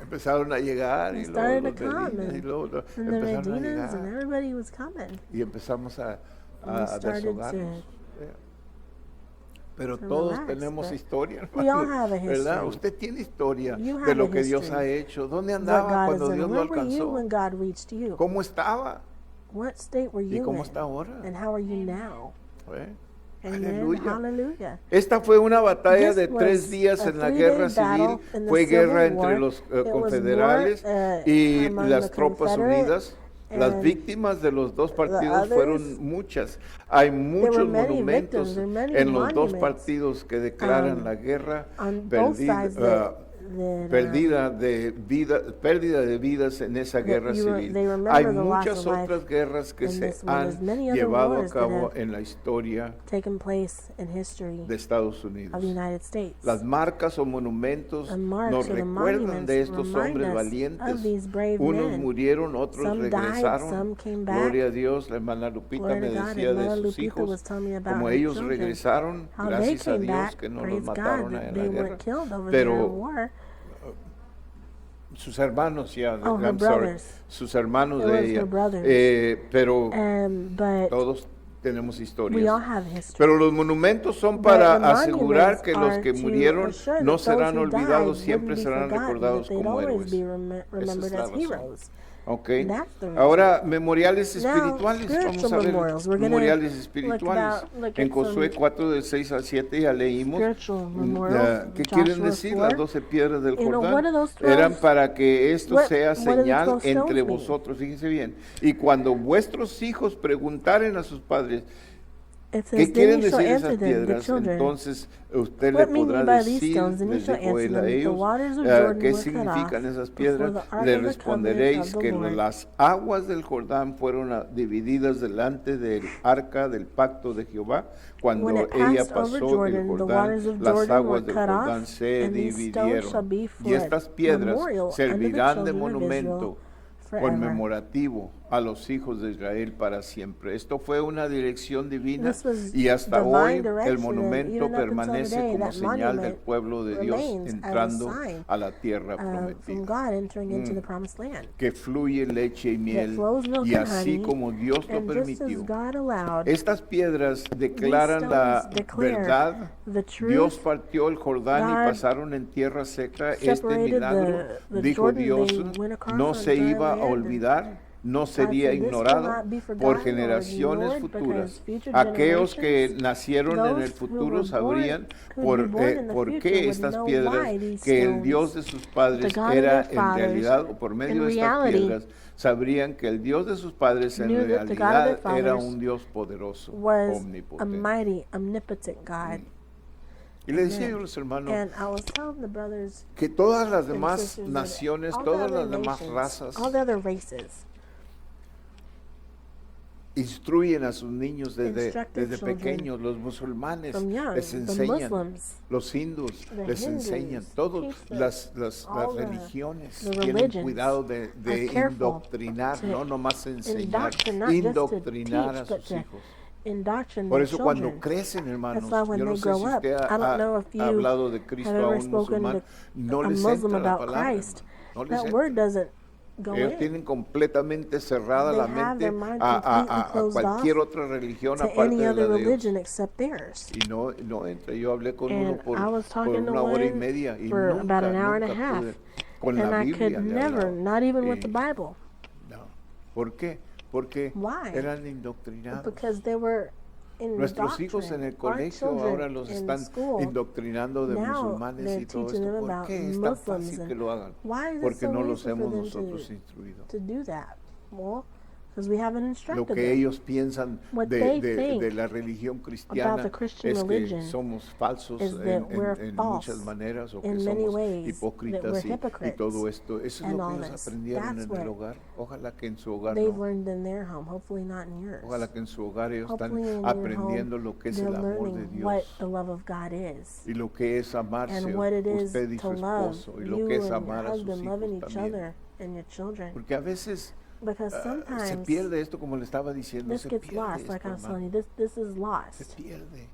Empezaron a llegar y luego started los to come, Medinas, y luego and the empezaron a Medinas and llegar. everybody was coming. Y empezamos a And we started deshogarnos. Pero to todos relax, tenemos but historia, we all hermano, have a ¿verdad? history. Usted tiene historia You de have lo a que Dios history. ha hecho. ¿Dónde What andaba God has cuando done. Dios lo Where were you alcanzó? when God reached you? ¿Cómo estaba? What state were ¿Y you cómo in? está ahora? And how are you now? ¿Eh? Amen. Aleluya. Hallelujah. Esta fue una batalla This de 3 was días a en la 3-day guerra civil. battle in the Fue Civil guerra entre War. los It was confederales war, y among las the tropas Confederate unidas. Las and víctimas de los dos partidos others. fueron muchas. Hay muchos many monumentos victims, there were many en los dos monuments, partidos que declaran la guerra on both sides pérdida de vidas en esa guerra civil. they remember Hay the loss muchas of life otras guerras que in se this war. There's han many other llevado a wars that cabo have en la historia taken place in history de Estados Unidos. of the United States. Las marcas o monumentos The marks nos or the recuerdan de monuments estos remind hombres us valientes. of these brave Unos men. murieron, otros Some died, regresaron. some came back. Gloria a Dios. La hermana Lupita Glory me to God. decía And de Mother sus Lupita hijos, was telling me about como her ellos children, regresaron, how they gracias a came Dios back, que no los praise mataron God, that en they la weren't guerra. killed over there in Pero war. sus hermanos, ya, Oh, her I'm sorry, brothers. sus hermanos It de was ella. her brothers. Pero But todos tenemos we all historias. have history. Pero los monumentos son But para the asegurar monuments que los are que to murieron assure no that those serán who died olvidados, siempre wouldn't be serán forgotten, recordados that they'd como always héroes. be Esa remembered es la as razón. heroes. Ok. That's the reason. Ahora, memoriales Now, espirituales. Vamos spiritual a ver memorials. We're gonna memoriales look espirituales. at En some Josué 4, del 6 al 7 ya leímos. Spiritual memorials. ¿Qué quieren Joshua decir 4? las 12 piedras del You know, Jordán? what are those 12? Eran para que esto What- sea what do señal those stones entre mean? vosotros. Fíjense bien. Y cuando vuestros hijos preguntaren a sus padres, It ¿Qué says, then quieren you shall decir answer esas them, the piedras? children. Entonces usted le What mean ye podrá by these decir, stones? And he les shall dijo answer él a them, the ellos, waters of Jordan ¿qué were cut significan off esas before piedras? the ark Le of the covenant responderéis of the que Lord. las aguas del Jordán fueron divididas delante del arca del pacto de Jehová. When Cuando it ella passed over pasó el Jordan, the Jordán, waters of las Jordan were aguas del cut Jordán off, se and these stones shall dividieron. be Y for estas a piedras memorial unto the servirán de children of Israel monumento forever. conmemorativo a los hijos de Israel para siempre. Esto fue una dirección divina This was y hasta divine hoy el direction, and monumento even up until permanece today, como that señal del monument pueblo de Dios remains as a entrando sign a la tierra from prometida, God entering into the promised land. que fluye leche y That miel, flows milk y and así honey, como Dios lo and just as permitió. God allowed, Estas piedras declaran la stones declare verdad. the truth. Dios partió el Jordán y God pasaron en tierra seca. Este separated milagro, the dijo Jordan, Dios, they went across no on se dry iba a land, and olvidar, no God sería said, "This will ignorado not be por forgotten or generaciones ignored, futuras. because future Aquellos que generations, nacieron en el those who futuro were sabrían who would be born in the por future qué would estas know piedras, why these que el stones, Dios de sus padres the God of era their en fathers, realidad, o por medio in de estas reality, piedras, sabrían que el Dios de sus padres en knew that the God of their realidad era fathers un Dios poderoso, was a omnipotente. mighty, omnipotent God. Y le decía yo a Amen. los hermanos And I was telling the brothers que todas las and demás sisters that naciones, all the todas other las demás nations, razas all the other races, instruyen a sus niños instruct their desde children pequeños. Los musulmanes from young, les the enseñan, Muslims, los hindús the les Hindus, enseñan, todas teach them, las all religiones the tienen religions cuidado de are careful indoctrinar, to no nomás enseñar, indoctrinate, not just to indoctrinar a teach, but sus to hijos. indoctrinate Por their eso cuando children. crecen, hermanos, That's why when yo no they sé grow si up, usted I don't know if ha you hablado de have Cristo a ever un spoken musulmán, no to a les Muslim entra la about palabra, Christ. no les That word entra. doesn't go Ellos in tienen completamente cerrada They la have mente their mind a completely closed cualquier off otra religión to aparte any de other la de ellos. religion except theirs. Y no entra. Yo hablé con uno And por I was talking to una hora y one media y for about an hour and a nunca half, pude. Con and la I Biblia could le never, hablaba. not even with Y the Bible, no. ¿Por qué? Porque Why? eran indoctrinados. because they were in Nuestros hijos en el colegio ahora los están school, indoctrinando de now musulmanes they're y todo teaching esto. them ¿Por about qué es tan Muslims fácil and que lo hagan? why is it Porque so no los easy for hemos them nosotros instruido. to do that? Well, because we haven't Lo instructed que them. ellos piensan What they de think la religión about cristiana the Christian es que religion somos falsos is that we're en false muchas maneras o que in many somos ways, that hipócritas we're y hypocrites todo esto. Eso es and lo all que ellos this. aprendieron That's en el what hogar. Ojalá que en su hogar They've no. learned in their home, hopefully not in yours. Ojalá que en su hogar ellos están Hopefully in your aprendiendo home, lo que es they're el amor de learning what Dios the love of God is y lo que es amarse and what it is usted y to su love esposo y you lo que es and your amar a sus husband loving hijos each también. other and your children. Porque a veces Because se sometimes pierde esto, como le estaba diciendo, this se gets pierde lost, like I esto, was telling hermano. you, this is Se lost. pierde.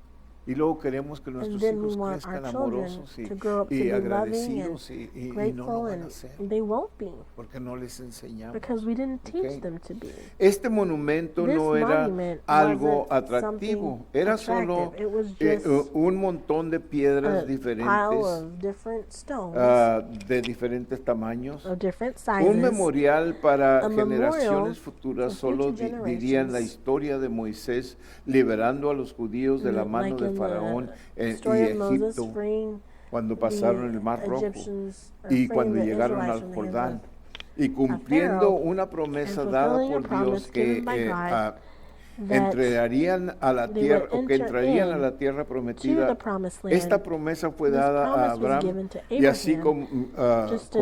Y luego queremos que nuestros then we hijos want our crezcan children amorosos to grow up to y be loving and agradecidos y no lo Grateful, van a and hacer they won't be porque no les enseñamos. because we didn't teach Okay. them to be. Este monumento This no era monument algo wasn't atractivo, something era solo attractive. It was just un montón de piedras a pile diferentes of different stones de diferentes tamaños. of different Un sizes. memorial para A memorial generaciones futuras, for solo future dirían la generations. historia de Moisés liberando a los judíos de la mano like de in Faraón the y story of Moses Egipto freeing cuando pasaron el Mar the Rojo Egyptians, or y freeing cuando the llegaron Israelites al from the hands Jordán of y cumpliendo Pharaoh, una promesa and dada fulfilling a por Dios promise que given by God that entrarían a la they tierra would o que enter entrarían a in la tierra to prometida. the promised land. Esta promesa fue This dada a promise was Abraham given to y así Abraham, como just as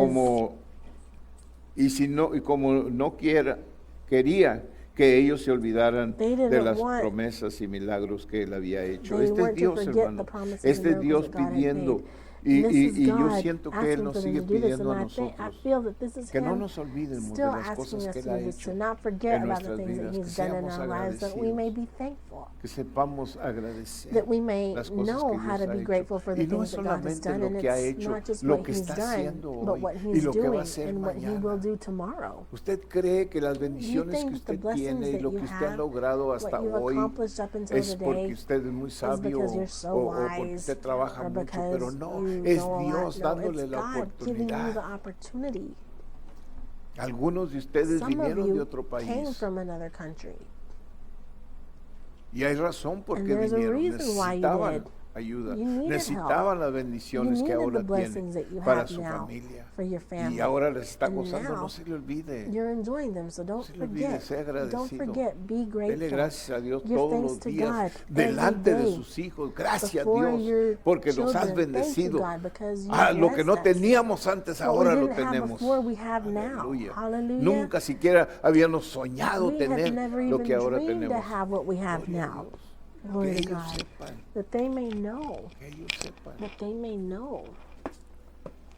como no quería que ellos se olvidaran They didn't de las want- promesas y milagros que él había hecho. they Este es weren't to Dios, forget hermano. the promises Este and es Dios miracles that God had pidiendo made. y And this is yo God siento que Él asking nos for them sigue to do this, pidiendo and a I nosotros feel that this is que no Him nos olvidemos de still las asking cosas us que to Él ha do this, hecho to not forget en about the nuestras things that vidas, que He's done in seamos our lives, that we may agradecidos, be thankful, que sepamos agradecer that we may las cosas know que how Dios to ha be hecho. grateful for the Y no things es that God has solamente done, lo and que ha it's hecho, not just lo what que He's está done, haciendo but hoy what y He's lo que va a doing hacer and what He will mañana. do tomorrow. ¿Usted cree que las You bendiciones que think the usted blessings tiene y that lo you que usted ha have, logrado hasta what you've hoy accomplished up until es porque today, usted es muy is sabio because you're so o porque wise, usted trabaja or mucho, pero because no, you es know a lot? Dios No, dándole it's la God giving you the oportunidad. opportunity. Algunos de ustedes Some of vinieron de you otro came país from another country, y hay razón por and qué there's a vinieron. reason why you Necesitaban did. ayuda. You needed Necesitaban las You bendiciones que needed the ahora blessings tienen that you para have su now familia. for your family. Y ahora les está And gozando, now no se le olvide. You're enjoying them, so don't se le olvide, forget. sea Don't agradecido. forget, be Dele grateful. gracias a Dios Give todos thanks los to días God delante every de day sus hijos. Gracias before Dios, your porque nos has children. Thank you, bendecido. God, because you Lo que no blessed us. teníamos antes, What we ahora lo didn't have tenemos. before, we have now. Aleluya. Hallelujah. Nunca siquiera habíamos soñado We had tener never lo even que ahora dreamed to tenemos. have what we have Gloria a now. Dios. Glory Que to ellos God. sepan, That they may know. que ellos sepan. That they may know.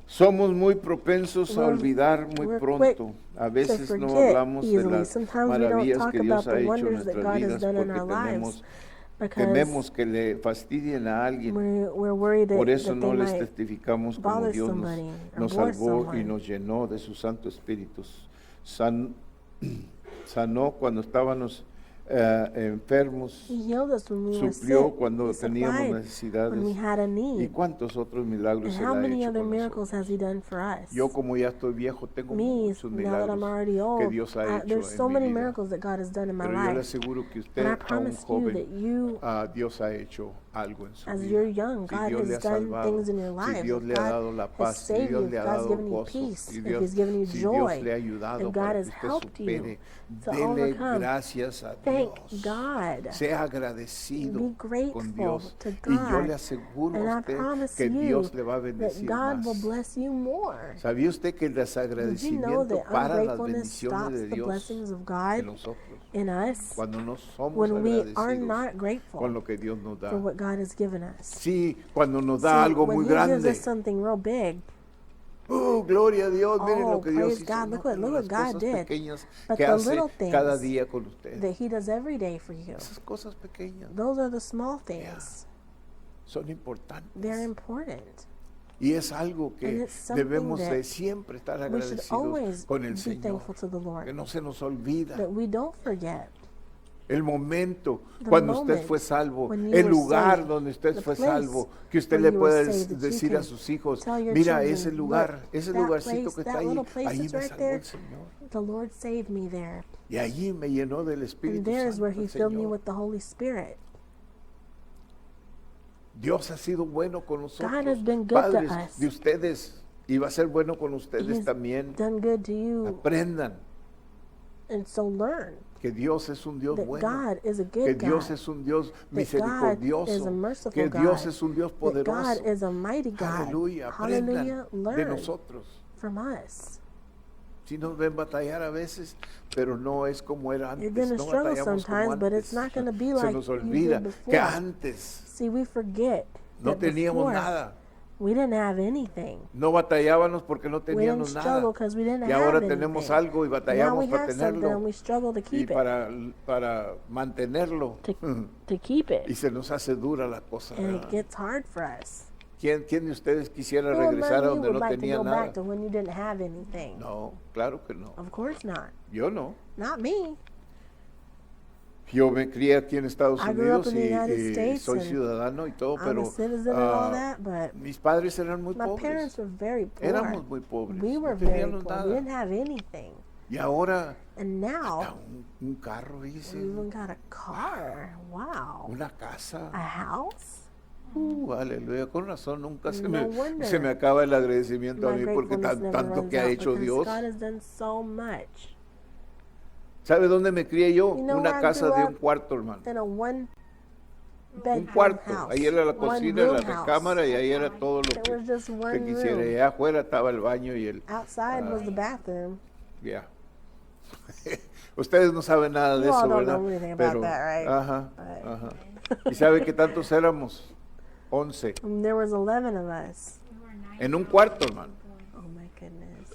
Somos muy propensos a We're- olvidar muy we're pronto. A To veces no forget hablamos de easily. las Sometimes we don't maravillas talk que about Dios ha the hecho en wonders that nuestras God has vidas done in porque our lives tememos because que le fastidien a alguien. we're worried Por that, eso that no they les might testificamos como bother Dios somebody or nos bore salvó y someone. nos llenó de su Santo Espíritu. Sanó cuando estábamos enfermos, He healed us when we were suplió sick. cuando He teníamos supplied necesidades. when we had a ¿Y need. cuántos otros milagros And se le how ha many hecho other con miracles nosotros? has He done for us? Yo como ya estoy viejo tengo Me, muchos now that I'm milagros already que old, Dios ha hecho there's so en mi many vida. miracles that God has done in my Pero yo le life. aseguro que But usted, I aún promise you joven, that you, Dios ha hecho algo en su as vida. you're young, Si God Dios le has ha done salvado, things in your si life. Dios If le ha dado God la has paz, si saved Dios you, if le ha God's dado given you gozo, peace, si if Dios, He's given you si joy, Dios le ha ayudado if para God que has usted helped you supere, to dele overcome, gracias a thank Dios. God. Sea agradecido Be grateful con Dios. to Y yo God. le aseguro And a I usted promise que you Dios le va a that bendecir God will más. bless you more. ¿Sabía usted que el Did you know desagradecimiento that para las ungratefulness bendiciones stops de the Dios blessings of en God nosotros? in us Cuando no somos when we are agradecidos not con grateful lo que Dios nos da. for what God has given us? Sí, cuando nos da See, algo when muy He gives grande. us something real big, Gloria a Dios, miren Oh, lo que Dios praise hizo. God, No, look what- pero look what las God cosas did. pequeñas But que the hace little cada things día con usted. that He does every day for you, Esas cosas pequeñas those are the small things. son importantes. They're important. Y es algo And que it's something debemos de that siempre estar We should agradecidos always con el be Señor. thankful to the Que Lord, no se nos olvida. that we don't forget El momento The cuando usted moment fue salvo, when you el were lugar saved, donde usted the fue place salvo, que usted where le you were pueda saved, that you decir a can sus hijos, tell your mira children, ese lugar, "Look, ese that lugarcito place, que está that ahí, little place ahí that's me right salvó there, el Señor. the Lord saved me there." Y allí me llenó del And Espíritu there's Santo where He el filled me Señor. with the Holy Spirit. Dios ha sido bueno con nosotros, God has been good to padres us. de ustedes, y va a ser bueno con ustedes He's también. done good to you, Aprendan and so learn que Dios es un Dios that bueno, God is a que good Dios God, es un Dios that God is a misericordioso, merciful que Dios God, es un Dios that poderoso. God is a mighty God. Aleluya, Hallelujah. aprendan de Learn nosotros. from us. Si nos ven batallar a veces, pero no es como era You're antes. going to No struggle batallamos como sometimes, but antes. it's not going to be Se like nos you olvida did que before. antes See, we forget no that teníamos before nada. we didn't have anything. No batallábamos porque no We didn't teníamos nada. struggle because we didn't Y have ahora anything. tenemos algo y Now batallamos we para have something and tenerlo we struggle to y keep it, para mantenerlo. to keep Y it, se nos hace dura la cosa. and it ¿verdad? gets hard for us. ¿Quién de ustedes quisiera Who regresar a among you donde would no like to tenía go nada? back to when you didn't have anything? No, claro que no. Of course not. Yo no. Not me. Yo me crié aquí en Estados I grew up Unidos in the United y States soy and ciudadano y todo, I'm pero a citizen and all ah, that, but mis padres eran muy my pobres. parents were very poor. Éramos muy pobres. We were No very teníamos poor. nada. We didn't have anything. Y ahora And hasta now un carro, dice, we even got a car. Wow. una casa. A house? Aleluya, con razón, nunca se, No wonder. se me acaba el agradecimiento a My mí porque gratefulness never tanto runs que ha out hecho because Dios. God has done so much. ¿Sabe dónde me crié yo? You know Una where I casa grew de up? un cuarto, hermano. In a one Un bedroom cuarto. house. Ahí era la One cocina, la room house. recámara y ahí era todo lo There was just que one quisiera. room. Y allá afuera estaba el baño y el... Outside was the bathroom. Ya. Ustedes no saben nada de You all eso, don't ¿verdad? know anything about that, right? Ajá, But- ajá. ¿Y sabe qué tantos éramos? 11. And there was 11 of us. En un cuarto, hermano. Oh my goodness.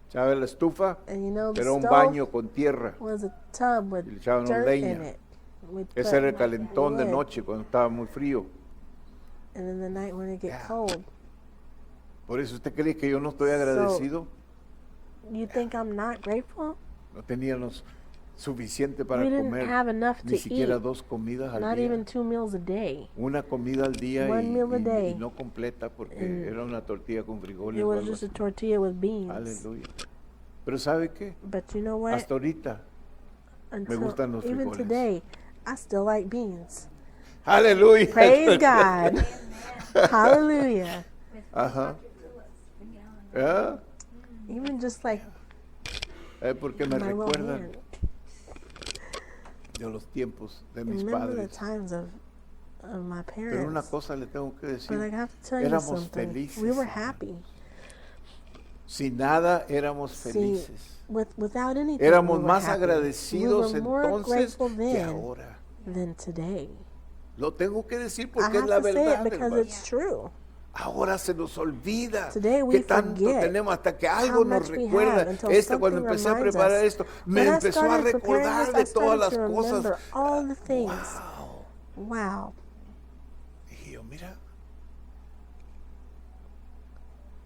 ¿Sabe la estufa? And you know, the Era un stove baño con tierra. was a tub with Y le echaban dirt leña. in it. We'd Ese put era el calentón de wood. noche cuando estaba muy frío. And in the night when it get Yeah. cold. Por eso usted cree que yo no estoy agradecido. You think I'm not grateful? No teníamos suficiente para We didn't comer. have enough Ni to siquiera eat. 2 comidas al Not día. even 2 meals a day. Una comida al día One meal a y day. no completa porque And era una tortilla con frijoles. It o was algo just a así. tortilla with beans. Aleluya. Pero ¿sabe qué? But you know what? Hasta ahorita Until gustan los even frijoles. today, I still like beans. Aleluya. Praise God. Hallelujah. Ajá. ¿Eh? Even just like Porque me my little recuerdan hand. de los tiempos de mis Remember the padres. times of my Pero una parents. cosa le tengo que But I decir. have to tell you Éramos something. felices. We were happy. Sin nada éramos See, felices. without anything, Éramos we were más happy. agradecidos we were more entonces grateful que then ahora. than today. Lo tengo que decir I porque es have la to say it verdad, because hermano. it's true. Ahora se nos olvida Today we que tanto forget tenemos hasta que how algo nos much we recuerda. have until Cuando something empecé a reminds preparar us. esto, me When I empezó a started preparing recordar this, de I todas las started to cosas. remember all the things. Wow. Wow. Dije yo, mira.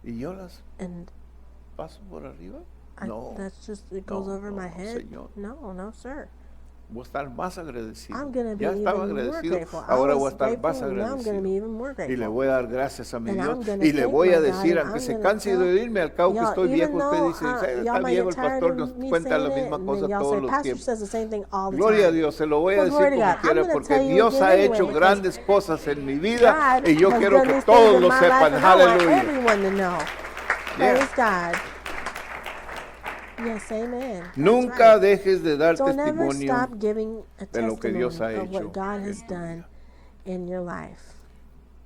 Y yo las And paso por arriba. No, that's just, it goes no, over my no, head. Señor. No, sir. voy a estar más agradecido. I'm going to be Ya even estaba more agradecido, grateful. I ahora voy a was estar más grateful, now I'm going to be agradecido. even more grateful. Y le voy a dar gracias a mi And Dios. I'm gonna Y le thank voy my a God, decir, and aunque I'm se gonna canse de tell oírme, al cabo que y'all, estoy even viejo, usted though, dice, y'all está might viejo, get el tired pastor of nos me cuenta la saying it, misma and cosa then y'all todos say, los Pastor tiempos. says the same thing all the Gloria a time. Dios, se lo voy a Well, decir glory to como God. I'm quiera, gonna porque tell you Dios again ha anyway, hecho because grandes cosas en mi vida God y yo has quiero done que these todos things in lo my sepan. life, and I want Aleluya. everyone to know. Yeah. Praise God. Yes, amen. That's Nunca right. dejes de dar Don't ever testimonio stop giving a de lo que testimony Dios ha of hecho what God has en tu done in your life.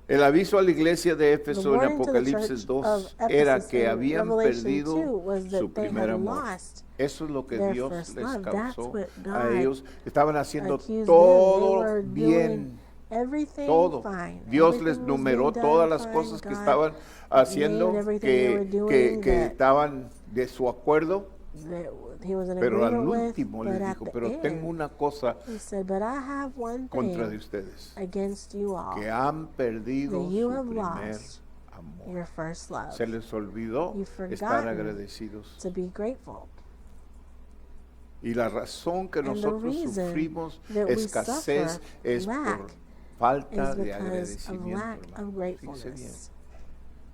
El aviso a la iglesia de The Éfeso en warning to the Apocalipsis church 2 of era Ephesus que in habían Revelation 2 perdido was su that they primer had amor. lost Eso es lo que their Dios first les love. That's causó what a God ellos. Estaban haciendo accused them. They todo were bien, doing everything todo. fine. Dios Everything les was numeró being todas done las fine. cosas que God estaban haciendo, named everything they were doing que that estaban de su acuerdo, he was in pero al agreement with, último but les at dijo, the pero tengo end, una cosa he said, but I have one contra de thing ustedes, against you all, que han perdido that you su have primer lost amor. your first love, Se les olvidó You've forgotten estar agradecidos. to be grateful. Y la razón que And the nosotros reason sufrimos that we escasez suffer es lack por falta is de because of agradecimiento, lack hermano. of Fíjese bien. gratefulness.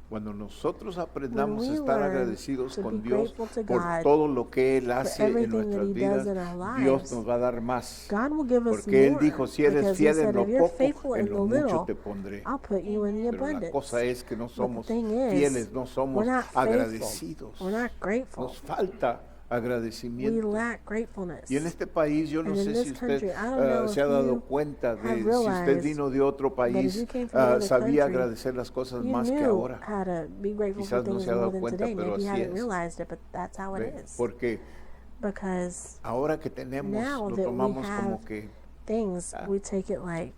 Cuando nosotros When aprendamos a we estar learn agradecidos to con be Dios grateful to por God todo lo que Él hace en everything that nuestras He vidas, does in our Dios lives, nos va a dar más. God will give us Porque Él more, dijo, si eres because He fiel en said, lo if you're poco, faithful en in lo the mucho little, te pondré. I'll put you in the Pero la abundance. cosa es que no But the somos thing is, fieles, no somos we're not faithful. agradecidos. We're not grateful. Nos falta We agradecimiento. lack gratefulness. Y en este país, yo no And in sé this si usted country, I don't know se ha if dado you cuenta de have si usted realized vino de otro that if país, you came from another sabía country, agradecer las cosas you más que knew ahora. how to be grateful for Quizás no things se ha more dado than cuenta, today. pero Maybe you así haven't es. realized it, but that's how it Ve, is. Porque Because ahora que tenemos, now lo that we tomamos como have que things, we take it like,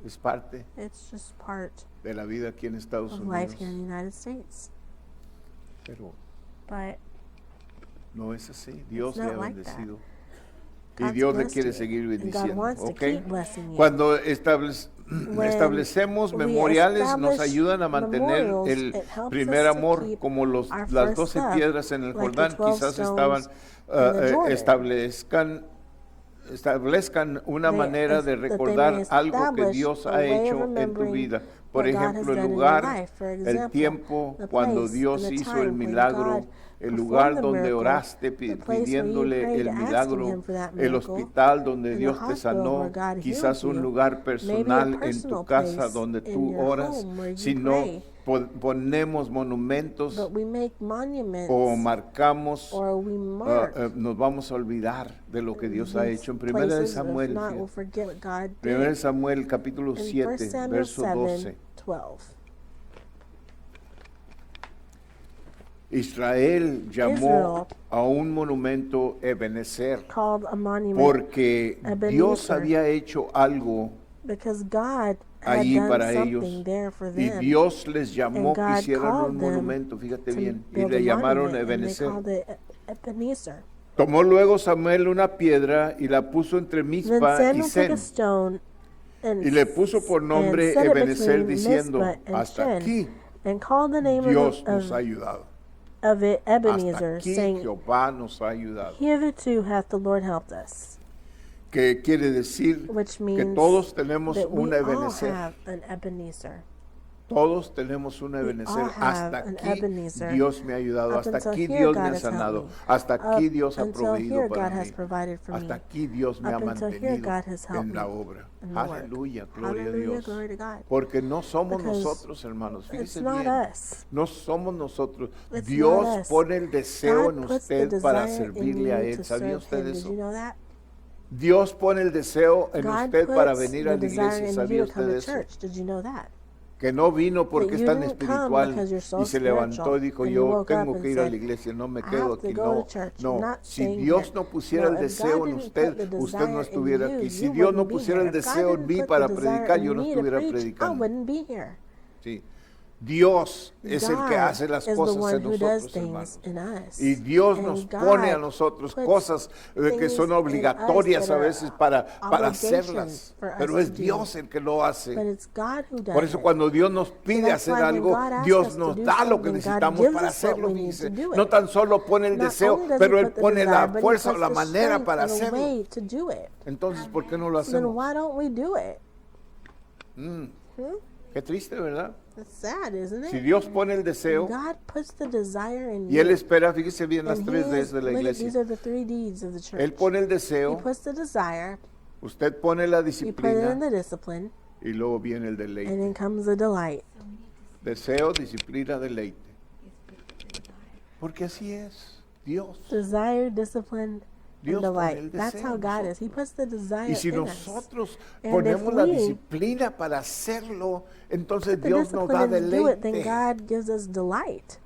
es parte it's just part de la vida aquí en Estados of Unidos. life here in the United States. Pero But no es así. Dios le not ha like that. bendecido. Y God's Dios le blessed quiere you, seguir and God bendiciendo. wants to ¿Ok? keep blessing you. Cuando When establecemos we memoriales nos establish ayudan a mantener memorials, el it helps primer us to amor, keep como our las first 12 love, piedras en el like the Jordán 12 quizás stones in the Jordan. establezcan una They- manera de that they recordar may algo que establish Dios a ha way of hecho en tu remembering vida. Por what God has ejemplo, el done in your lugar, life. For el example, tiempo the cuando place Dios and the hizo time el when milagro, God el performed lugar the donde miracle, oraste the place where you pidiéndole prayed, el asking milagro, Him for that el miracle, hospital donde and the Dios te hospital sanó, where God quizás healed un you, lugar maybe a personal en tu personal casa place donde in tú your oras, home where you si no pray. ponemos monumentos But we make monuments, o marcamos, or we mark nos vamos a olvidar de lo que Dios ha these hecho. En 1 places. Samuel, If not, we'll forget what God did. 1 Samuel capítulo In 7, 1 Samuel verso 12. 7:12. Israel llamó a un monumento Ebenezer Called a monument porque Ebenezer. Dios había hecho algo because God had allí done para something ellos there for y them. Dios les llamó And que God hicieran called un them monumento, fíjate to bien, y build le a llamaron monument, and they Ebenezer. called it Ebenezer. Tomó luego Samuel una piedra y la puso entre Then Mizpa y Samuel took Sen a stone and y le puso por nombre and set it Ebenezer between diciendo, Mizpah and hasta Shen, aquí and called the name Dios of, nos ha of, ayudado. of it Hasta Ebenezer, aquí saying, Jehová nos ha ayudado. hitherto hath the Lord helped us. Que quiere decir Which que means todos tenemos that we un all Ebenezer. have an Ebenezer. Todos tenemos un all Ebenezer. have Hasta an aquí Ebenezer. Dios me ha ayudado. Up Hasta until aquí here, Dios God me ha has helped sanado. me. Hasta aquí Dios ha Until proveído here, para God has mí. provided for Hasta me. aquí Dios me ha Up until here, mantenido God has helped en la me obra. in the work. Aleluya, gloria a Hallelujah, Dios. glory to God. Porque no somos Because nosotros, hermanos. It's Fíjese not bien. us. No somos nosotros. It's Dios not us. pone el deseo en God puts the usted para desire in servirle a you Él. to ¿Sabía serve usted Him. Did eso? you know that? Dios pone el deseo en God usted para puts venir the a la desire iglesia. in ¿Sabía you to come usted to eso? church. Did you know that? Que no vino porque That es you tan didn't come espiritual because you're so y se levantó y spiritual, dijo, and you yo woke up tengo and que ir a la said, iglesia, no me "I quedo have to aquí. go No, to church. I'm no. not Si staying Dios here." no pusiera No, el if deseo God en didn't usted, put the usted no desire in estuviera you, aquí. Si you Dios wouldn't no be pusiera here. el If God deseo en didn't mí put the para desire predicar, in yo no me to estuviera preach, I predicando. wouldn't be here. Sí. Dios es el que God hace las is the cosas one en who does nosotros, things hermanos. in us. Y Dios And nos God pone a nosotros puts cosas que things son in us obligatorias that a are veces para obligations hacerlas. for us Pero to es do. Dios el que lo But hace. it's God who does Por eso it. cuando Dios nos pide that's hacer why when algo, God asks us Dios to nos do da lo que something, God necesitamos gives para us what hacerlo. we need Fíjese. to do No it. tan solo pone el Not deseo, only does pero he Él put the pone desire, la but he fuerza o puts la the manera strength para and the hacerlo. way to do it. Entonces, ¿por qué no lo So then hacemos? why don't we do it? Qué triste, ¿verdad? It's sad, isn't Si it? Dios pone el deseo God puts the desire in y Él you. espera, fíjese bien las And tres he Ds is, de la look at, iglesia. these are the 3 Ds of the church. Él pone el He deseo, puts the desire, usted pone la you put it in disciplina the discipline, y luego viene el and deleite. then comes the delight. Deseo, disciplina, deleite. Porque así es Dios. Desire, discipline, Dios and pone el delight. That's deseo how en God is. He nosotros. puts the desire Y si in us. nosotros And ponemos if la we disciplina para hacerlo, entonces The Dios nos da discipline and do it, then deleite. God gives us delight.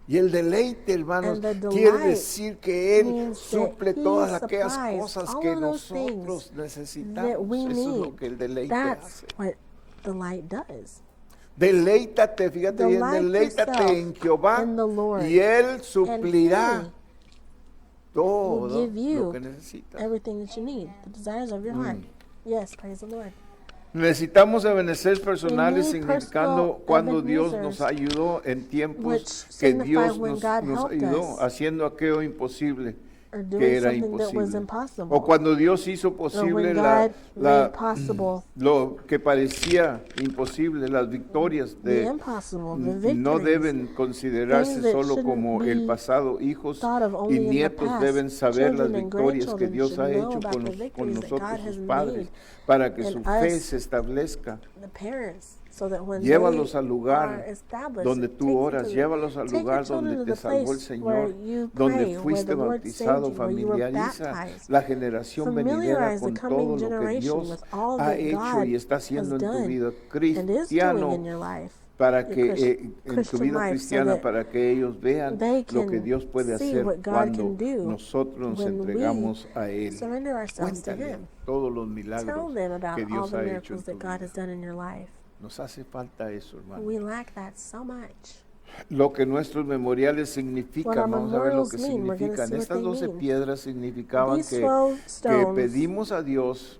Y el deleite, hermanos, And the quiere delight decir que Él means suple that he todas aquellas supplies cosas all que of those nosotros that necesitamos. we Eso es lo need. que el deleite That's hace. what delight does. Deleítate, fíjate bien, Delight deleítate yourself en Jehová in the Lord, y Él And suplirá He todo will give you lo que necesitas. everything that you need, the desires of your heart. Yes, praise the Lord. Necesitamos ebeneceres personales We need significando personal cuando Dios nos Ebenezers, ayudó en tiempos which que signify Dios when nos God helped ayudó us. haciendo aquello imposible Or que doing era something that was imposible. impossible. O cuando Dios hizo Or posible when la, God la- made possible lo que parecía imposible, las victorias the de impossible, the no victories. deben considerarse things that solo shouldn't como el be pasado. Hijos thought of only y in the nietos past. deben saber las Children and victorias que grandchildren Dios should ha know hecho about con, the con victories that nosotros, God sus has padres, made para que in su us. fe se establezca. The parents, so that when Llévalos they al lugar are established, donde take tú them oras, to- llévalos al take your lugar children donde to te the salvó el place Señor, where you donde pray, where fuiste the Lord bautizado, saved you, where you were familiariza baptized. la generación venidera Familiarize the con coming todo lo que generation Dios with all ha that hecho God y está has haciendo en tu done vida and is doing cristiano, in your life. para your que en tu Christian vida life, so cristiana, that para que ellos vean they lo que can Dios puede see hacer what God cuando can do nosotros nos when we entregamos a Él. surrender ourselves to Cuéntale Him. todos los Tell milagros them about que all Dios the ha hecho en miracles tu that God vida. has done in your life. Nos hace falta eso, hermano. We lack that so much. Lo que nuestros memoriales What significan, our vamos a ver lo que memorials mean. We're gonna significan. see what Estas they 12 mean. piedras significaban These que 12 stones pedimos a Dios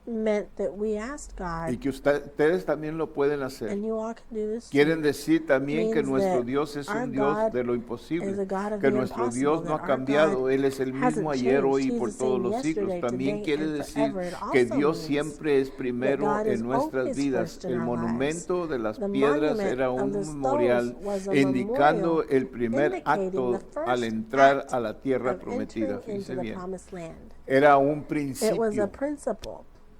meant that we asked y God, que ustedes también lo pueden hacer. and you all can do this too. Quieren decir también que Means nuestro that Dios es our un Dios God de lo is imposible, a God of que the nuestro impossible, Dios no that ha our cambiado, God Él es el hasn't mismo ayer, changed. hoy y He's por the todos same los siglos. yesterday, También today, quiere and decir forever. It que also Dios means siempre es primero God is en nuestras always vidas. first in El our lives. monumento de las The piedras monument era of un the stones memorial was a indicando memorial el primer indicating acto the first al entrar act a la tierra of prometida. entering into Fíjense the bien, promised land. era un It was a principio. principle,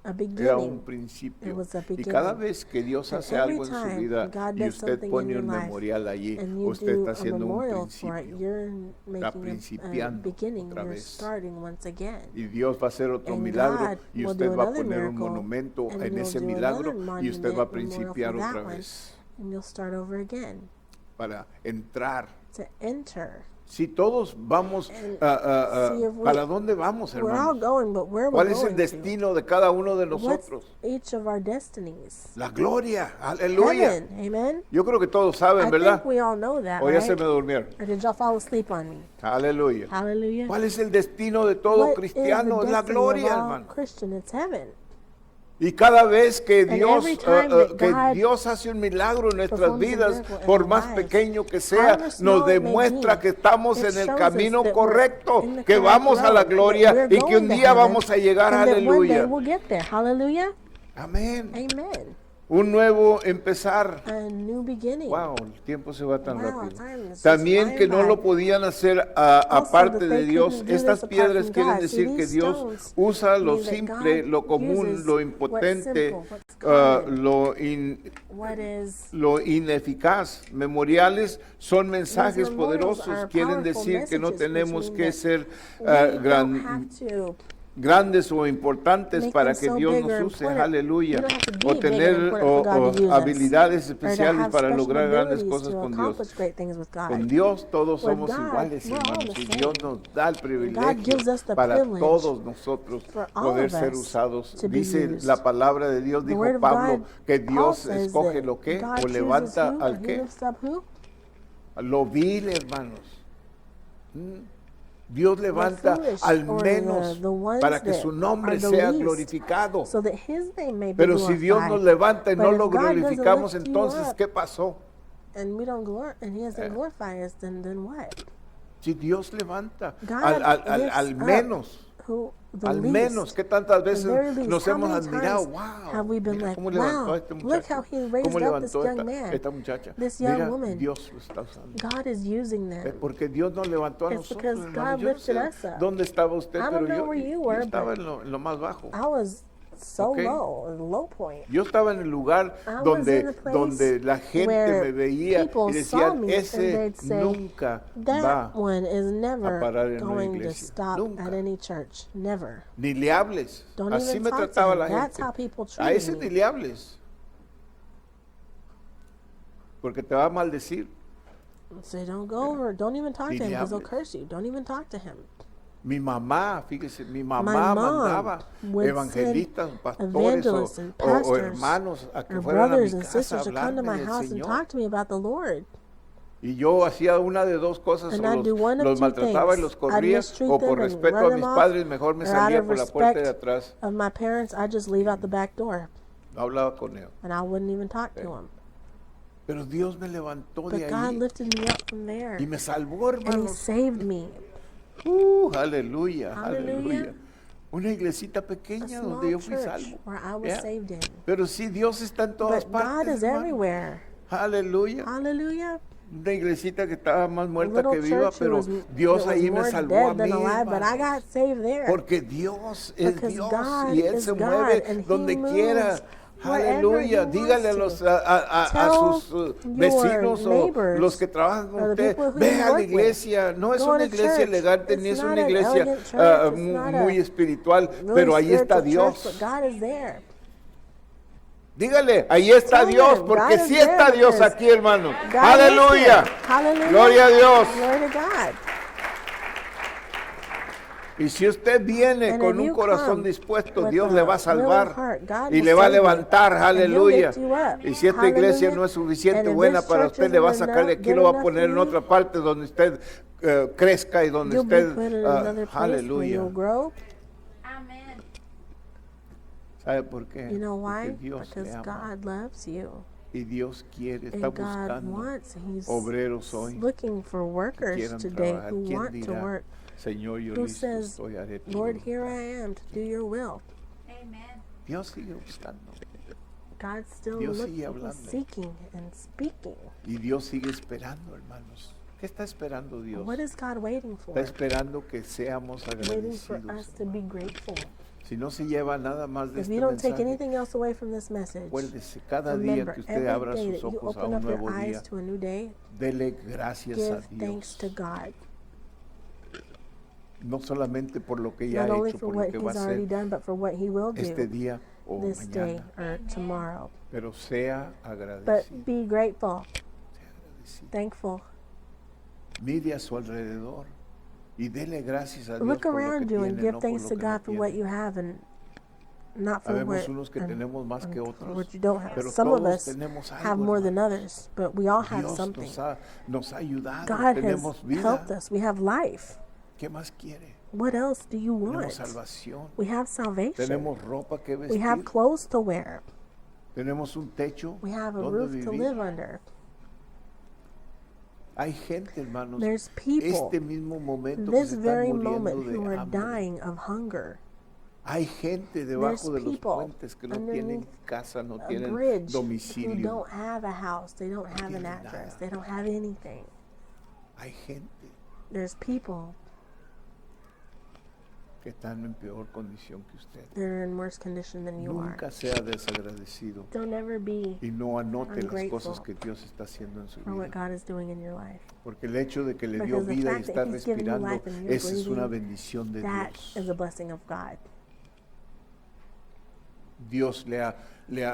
a Era un beginning. It principio. was a Y cada beginning. vez que Dios And hace every algo en su time vida God y does usted something in pone your un life, memorial allí, and you usted do está a haciendo un memorial for it, principio. you're making a principiando beginning, otra you're vez. starting once again. Y Dios va a hacer otro And milagro God y will usted do va a another poner un miracle, monumento and en you'll ese do milagro another y usted va a monument, memorial principiar for that otra one. vez And you'll start over again para entrar. to enter. Si todos vamos, And see if we- ¿para dónde vamos, We're all hermanos? going, but where ¿Cuál we're es el going to? destino de cada uno de What's nosotros? each of our destinies? La gloria, aleluya. Heaven, amen? Yo creo que todos saben, I ¿verdad? think we all know that, O ya se right? me durmieron. Or did y'all fall asleep on me? Aleluya. Hallelujah. ¿Cuál es el destino de todo What cristiano? is Es the la destiny gloria, of all hermano. Christian? It's heaven. Y cada vez que Dios, every time that que God Dios hace un milagro en nuestras performs a vidas, miracle in por our más lives, pequeño que sea, however small nos it may demuestra be, que estamos it en el shows us camino that we're correcto, in the que correct vamos a la road, gloria that we're y que un going to día heaven, vamos a llegar, and that one day aleluya. we'll get there. Hallelujah. Amén. Amen. un nuevo empezar. a new beginning. Wow, el tiempo se va tan Wow, rápido. time is just También que flying no lo by. podían hacer Also, aparte that de they Dios. couldn't do Estas this apart piedras from quieren God. decir See, que these Dios stones usa lo mean that simple, God lo común, uses lo what's impotente, simple, what's common, what is lo ineficaz. Memoriales son mensajes memorials poderosos. are Quieren powerful decir que no messages, which tenemos mean que that ser we don't have to grandes o importantes make para them que so Dios big nos or use, important. aleluya, You don't have to be o big and tener important for God to use us, habilidades or to especiales have para special lograr grandes abilities cosas to con accomplish Dios. great things with God. Con Dios todos With somos God, iguales, we're all hermanos, the y same. Dios nos da el God privilegio gives us the para privilege todos nosotros for all poder of ser us usados. to be Dice used. la palabra de Dios, The dijo word of Pablo, God, que Paul Dios says escoge that lo que God o chooses levanta who, al or he que, lifts up who? lo vil, hermanos. Dios levanta foolish, al or menos the ones para que that su nombre are the sea least, glorificado. so that his name may be Pero si Dios glorified. nos levanta y But no if lo God doesn't glorificamos, lift you entonces, up, ¿qué pasó? and we don't and he doesn't glorify us, then what? Si Dios levanta God lifts al up menos, who the al least, menos, que tantas the veces very least. nos How hemos many admirado, times wow, have we been mira like, cómo levantó wow, a este look muchacho, how he raised cómo up this levantó young man, esta muchacha, this young mira, woman. Dios lo está usando. God is using Es them. porque Dios nos levantó a It's nosotros, because hermano. God Yo no lifted sé us up. dónde estaba usted, I pero don't know where you were, estaba but en lo más bajo. I was so Okay. low point. Yo estaba en el lugar I was in a place donde la gente where me veía people y saw decían, me and ese they'd say, nunca That va, one is never parar en una going to iglesia. stop Nunca. at any church. Never. ni le hables. Don't Así even me talk to trataba him. la That's gente. how people A treated ese me. ni le hables. Porque te va a maldecir. Say, don't go over. Don't even talk Ni to him le because he'll hables. curse you. Don't even talk to him. Mi mamá, fíjese, mi mamá My mom mandaba would evangelistas, send pastores evangelists and o pastors hermanos a que or fueran a brothers mi and casa a sisters to come to hablarme my del house and Señor. talk to me about the Lord. Y yo hacía una de dos cosas, And o I'd do one of los two maltrataba y things. los I'd corría, mistreat o them por and respeto run a them mis off, padres mejor me or out salía of por la puerta de respect atrás. of my parents, I just leave out the back door No hablaba con ellos. and I wouldn't even talk to them. Pero Dios me levantó de But God ahí lifted me up from there y me salvó, and He hermanos. saved me. Aleluya, Hallelujah. aleluya. Una iglesita A pequeña small donde yo fui church salvo. where I was Yeah. saved in. Pero sí, Dios está en todas But God partes, is hermano. everywhere. Aleluya. Hallelujah. Una iglesita que estaba más A muerta little que viva, church who pero was, Dios that was ahí me more salvó a dead mí, than alive, but I hermanos. got saved there. Porque Dios es Because Dios God y Él is se God, mueve and He donde moves quiera. wherever Aleluya. He Dígale a, wants los, to. a Tell sus your vecinos o neighbors los que trabajan or con the usted, people who ve you a la work with. iglesia. No es Go una to iglesia church. elegante ni It's es una not an iglesia elegant church. It's not muy a espiritual, really pero ahí está spiritual church, Dios. but God is there. Dígale, ahí está Tell Dios, them, porque God is sí there está Dios because aquí, hermano. God Aleluya. is here. Hallelujah. Gloria a Dios. Glory to God. Y si usted viene And con if un you corazón come dispuesto, with Dios a le va a willing salvar heart, God y will le va a save you, levantar, and He'll aleluya. lift you up. Y si esta iglesia Hallelujah. no es suficiente And if buena this para church usted, le va a isn't sacar de enough- aquí, good lo va a enough poner for en you, otra parte donde usted crezca y donde You'll be usted, put in another place where aleluya. you'll grow. Amen. ¿Sabe por qué? You know why? Porque Dios le Because ama God loves you. y Dios quiere, está And God buscando wants, He's obreros hoy looking for que workers quieran today trabajar. who ¿Quién want to dirá, work. Señor, yo Who listo says, estoy, haré tu Lord, voluntad"? here I am to do your will. Amen. Dios sigue buscando God's still Dios sigue looking, He's hablando. seeking and speaking. y Dios sigue esperando, hermanos. ¿Qué está esperando Dios? What is God waiting for? Está esperando que seamos Waiting for agradecidos. us to be grateful. Si no se lleva nada más de If este you don't take mensaje, anything else away from this message, acuérdese, cada día remember, que usted every abra day sus that you ojos a open un up your nuevo eyes día, to a new day, dele gracias a give thanks Dios. to God. No solamente por lo que ya Not ha only hecho, for por lo what que va a He's already hacer done, but for what He will este do día o this day mañana. or tomorrow. Pero sea But agradecido. be grateful, Sea agradecido. thankful. Mire a su alrededor y dele gracias a Dios Look por lo que around you and tiene, give no por thanks lo to que God no for what tiene. you have and not for Habemos what, unos que tenemos más que for otros, what you don't have. pero Some of todos us tenemos have algo, more than hermano. others, but we all have Dios something. nos ha ayudado, God has tenemos vida. helped us. We have life. ¿Qué más quiere? What else do you want? Tenemos salvación, We have salvation. tenemos ropa que We vestir, have clothes to wear. tenemos un techo We have a donde roof to vivir. live under. Hay gente, hermanos, There's people este mismo momento que this se están very muriendo moment de who are hambre. dying of hunger. Hay gente There's debajo de los people puentes que no tienen underneath casa, no a tienen bridge who domicilio. don't have a house, they don't have an tienen address, nada. they don't have anything. Hay gente There's people que están en peor condición que usted. that are in worse condition than you are. Nunca sea desagradecido Don't ever be y no anote las ungrateful cosas que Dios está haciendo en su for what vida. God is doing in your life. Porque el hecho de que le dio Because the vida y fact that está He's given you respirando, life and you're esa es una breathing, bendición de That Dios. is a blessing of God. Dios le ha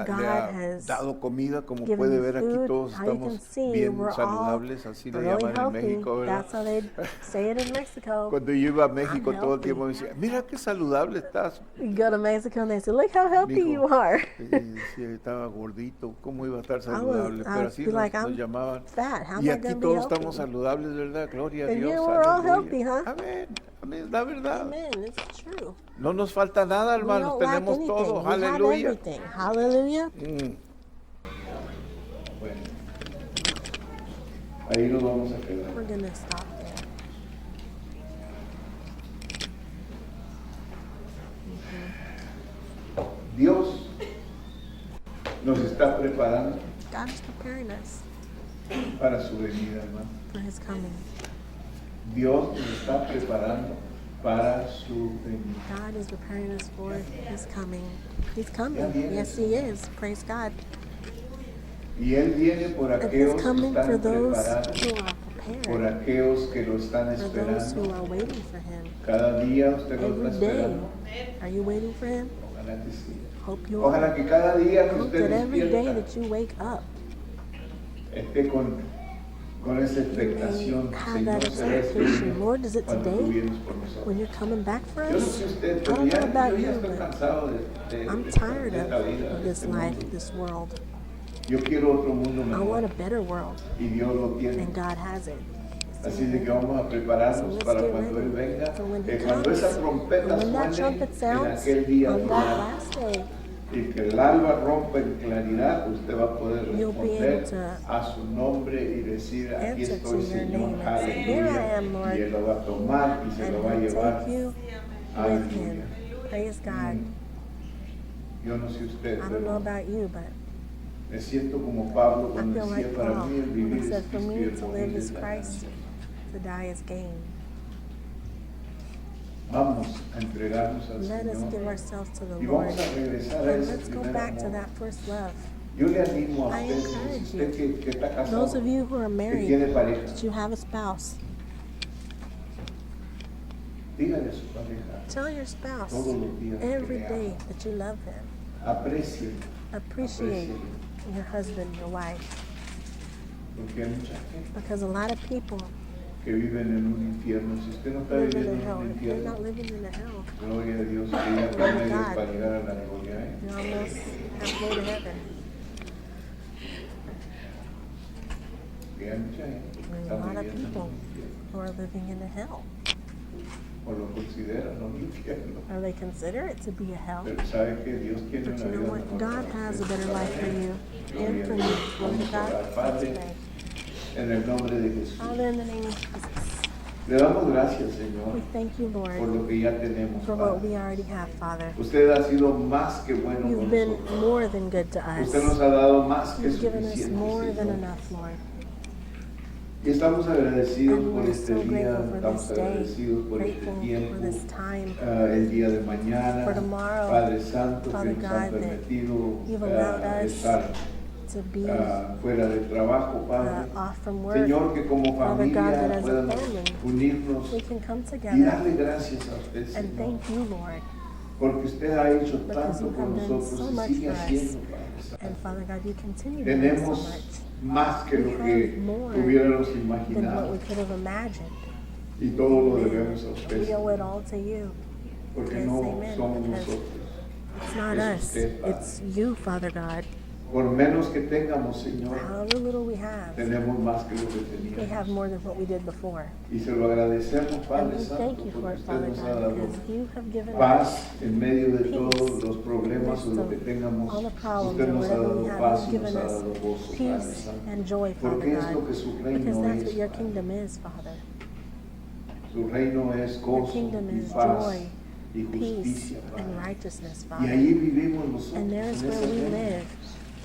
God has dado comida, como given puede you ver aquí food. todos How you can estamos see, bien we're all saludables, así le really llaman en healthy. México, ¿verdad? That's how they say it in Mexico. Cuando yo iba a México I'm todo el healthy. tiempo me decía, mira qué saludable estás. You go to Mexico and they say, look how healthy Mijo, you are. decía, estaba gordito, ¿cómo iba a estar saludable? Pero I'd así be nos, like, nos I'm llamaban. fat. How am Y I aquí going to be todos healthy? estamos saludables, ¿verdad? Gloria a And Dios. here we're all aleluya. healthy, huh? Amén, amén, la verdad. Amen. It's true. No nos falta nada, We hermanos, don't lack tenemos anything. todo. We have Aleluya. everything. Hallelujah. Bueno, ahí nos vamos a quedar. We're going to stop there. Dios nos está preparando God is preparing us para su venida, hermano. for His coming. Dios nos está preparando para su venida. God is preparing us for His coming. He's coming. Yes, He is. Praise God. Y Él viene por And aquellos He's que coming for están those preparados, who are por prepared, aquellos que lo están for those who esperando. are waiting for Him. Cada día usted lo está Every day. esperando. Are you waiting for Him? Ojalá que sí. Hope you Ojalá are. que cada día que Hope usted that every day despierta that you wake up, esté con esa expectación. have that Señor, será este expectation. día Lord, is it cuando tú today vienes por nosotros. when you're coming back for Yo no us? sé usted, I pero don't know about yo ya you, estoy but cansado I'm de tired esta vida, of de this este life, mundo. this world. Yo quiero otro mundo I want a mejor better world, y Dios lo tiene. and God has it. Así de que vamos a So prepararnos let's para get cuando Él ready venga, for when He cuando comes. esa And trompeta when that suene trumpet en sounds aquel día on that final last day, y que el alba rompa en claridad, usted va a poder You'll be responder able to a su nombre y decir, aquí answer to estoy, your Señor, name and say, "Here I am, aleluya, Lord." y Él lo va a tomar y se and lo va a He'll llevar, take you with aleluya. Him. Praise God. Yo no sé usted, I don't know pero about you, but me siento como Pablo I cuando feel decía, like para Paul, mí el when vivir he es said, for Cristo y me el to morir live es is la Christ, ganancia. to die is gain. Vamos a entregarnos al Let us give Señor ourselves to the y Lord. vamos a regresar a And ese let's go primer back to amor. that first love. Yo le animo a I usted, encourage usted que está casado, Those of you who are que married, tiene pareja, that you have a spouse, dígale a su pareja tell your spouse todos los días que every le day ama. that you love him. Aprecien, Appreciate your husband, your wife, porque hay mucha gente because a lot of people que viven en un infierno. Si usted no está live in viviendo a en hell. un If you're not infierno, living in a hell, gloria a Dios, que ya está Glory to medio God. para llegar a la gloria. ¿Eh? you're almost halfway to heaven. Que hay mucha gente que There's está a lot of viviendo en people un infierno, who are living in a hell, o lo consideran un infierno. or they consider it to be a hell. Pero sabe que Dios tiene But una you know vida what? mejor God para has a usted. better life for you and for me. Glory to God. Let's pray. En el nombre de Jesús. Father, in the name of Jesus, Le damos gracias, Señor, we thank you, por Lord, lo que ya tenemos, for what Padre. we already have, Father. Usted ha sido más que bueno You've con been nosotros. more than good to Usted nos us. ha dado más que You've given us suficiente, more than Señor. enough, Lord. Y estamos agradecidos And por we're este so día, grateful for estamos this day, agradecidos por este grateful for tiempo, this time, el día de mañana, for tomorrow, Padre Santo, Father que nos han God, that permitido you've allowed us estar to be fuera de trabajo, Padre. off from work. Señor, que como Father God, that familia as a podamos family, unirnos we can come y together darle gracias a usted, and Señor, thank you, Lord. porque usted ha hecho Because tanto you por have done nosotros so y much sigue for us. haciendo, Padre Santo. And Father God, you continue to do so Tenemos much más que We lo have que more hubiéramos than what imaginado we could have imagined. y todo lo debemos a And usted, we owe it Señor, all to you. porque Yes, no amen, somos because nosotros. It's not Es us, usted, Padre. it's you, Father God. Por menos que tengamos, Señor, However little we have, tenemos más que lo que we have teníamos. more than what we did before. Y se lo agradecemos, And Padre we thank Santo, you for porque it, usted Father nos ha God, dado because you have given us paz en medio de peace todos los problemas o lo que in the midst of tengamos. all the problems Usted or nos ha whatever we dado have. paz You've y nos given ha us dado gozo, Padre peace Santo. and joy, Father Porque es lo God, que su because reino that's es, what your Padre. kingdom is, Father. Su reino es Your gozo kingdom y is paz joy y peace justicia, and Padre. righteousness, Y Father. ahí vivimos nosotros And there is en where esa we vida. live,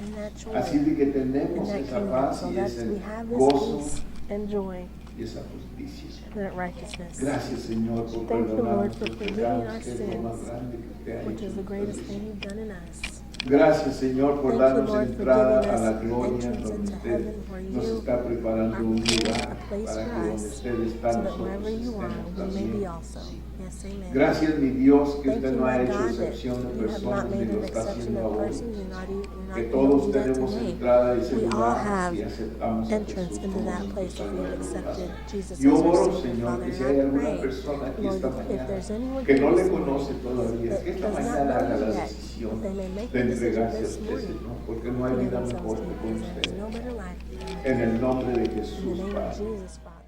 in that Así joy, de que in tenemos that esa kingdom, paz so y that ese we have this gozo peace and joy y esa justicia. and that righteousness, Gracias, Señor, por Thank you, perdonar Lord, for nuestros forgiving pecados, our que es lo más sins, grande que usted ha which hecho is the en greatest nuestras thing vidas. you've done in us. Gracias, Señor, por Thank you, darnos Lord, for entrada giving a la us gloria entrance donde into usted heaven where nos you está preparando are un preparing lugar a place para for que donde us, usted está so that nosotros wherever you are, estemos we may be también. also. Yes, amen. Gracias, mi Dios, que Thank usted you, no ha my hecho God, that excepción de you have personas not ni made lo an está exception haciendo of ahora. persons. You're not Que going to todos do that tenemos today. entrada a ese We all lugar have si aceptamos a entrance Jesús into como that nuestro place if we've Salvador. accepted Jesus Yo as our oro, Savior, Señor, Father, que si and hay I alguna pray, persona aquí Lord, esta if mañana there's anyone que here no le this conoce morning todavía, that que esta does not mañana haga know la yet, decisión that they may make de the decision entregarse a this usted, morning Señor, porque no to hay give vida themselves mejor to que you, con because there usted. is no better life than En el that. nombre de In the Jesús, name of Padre. Jesus, Father.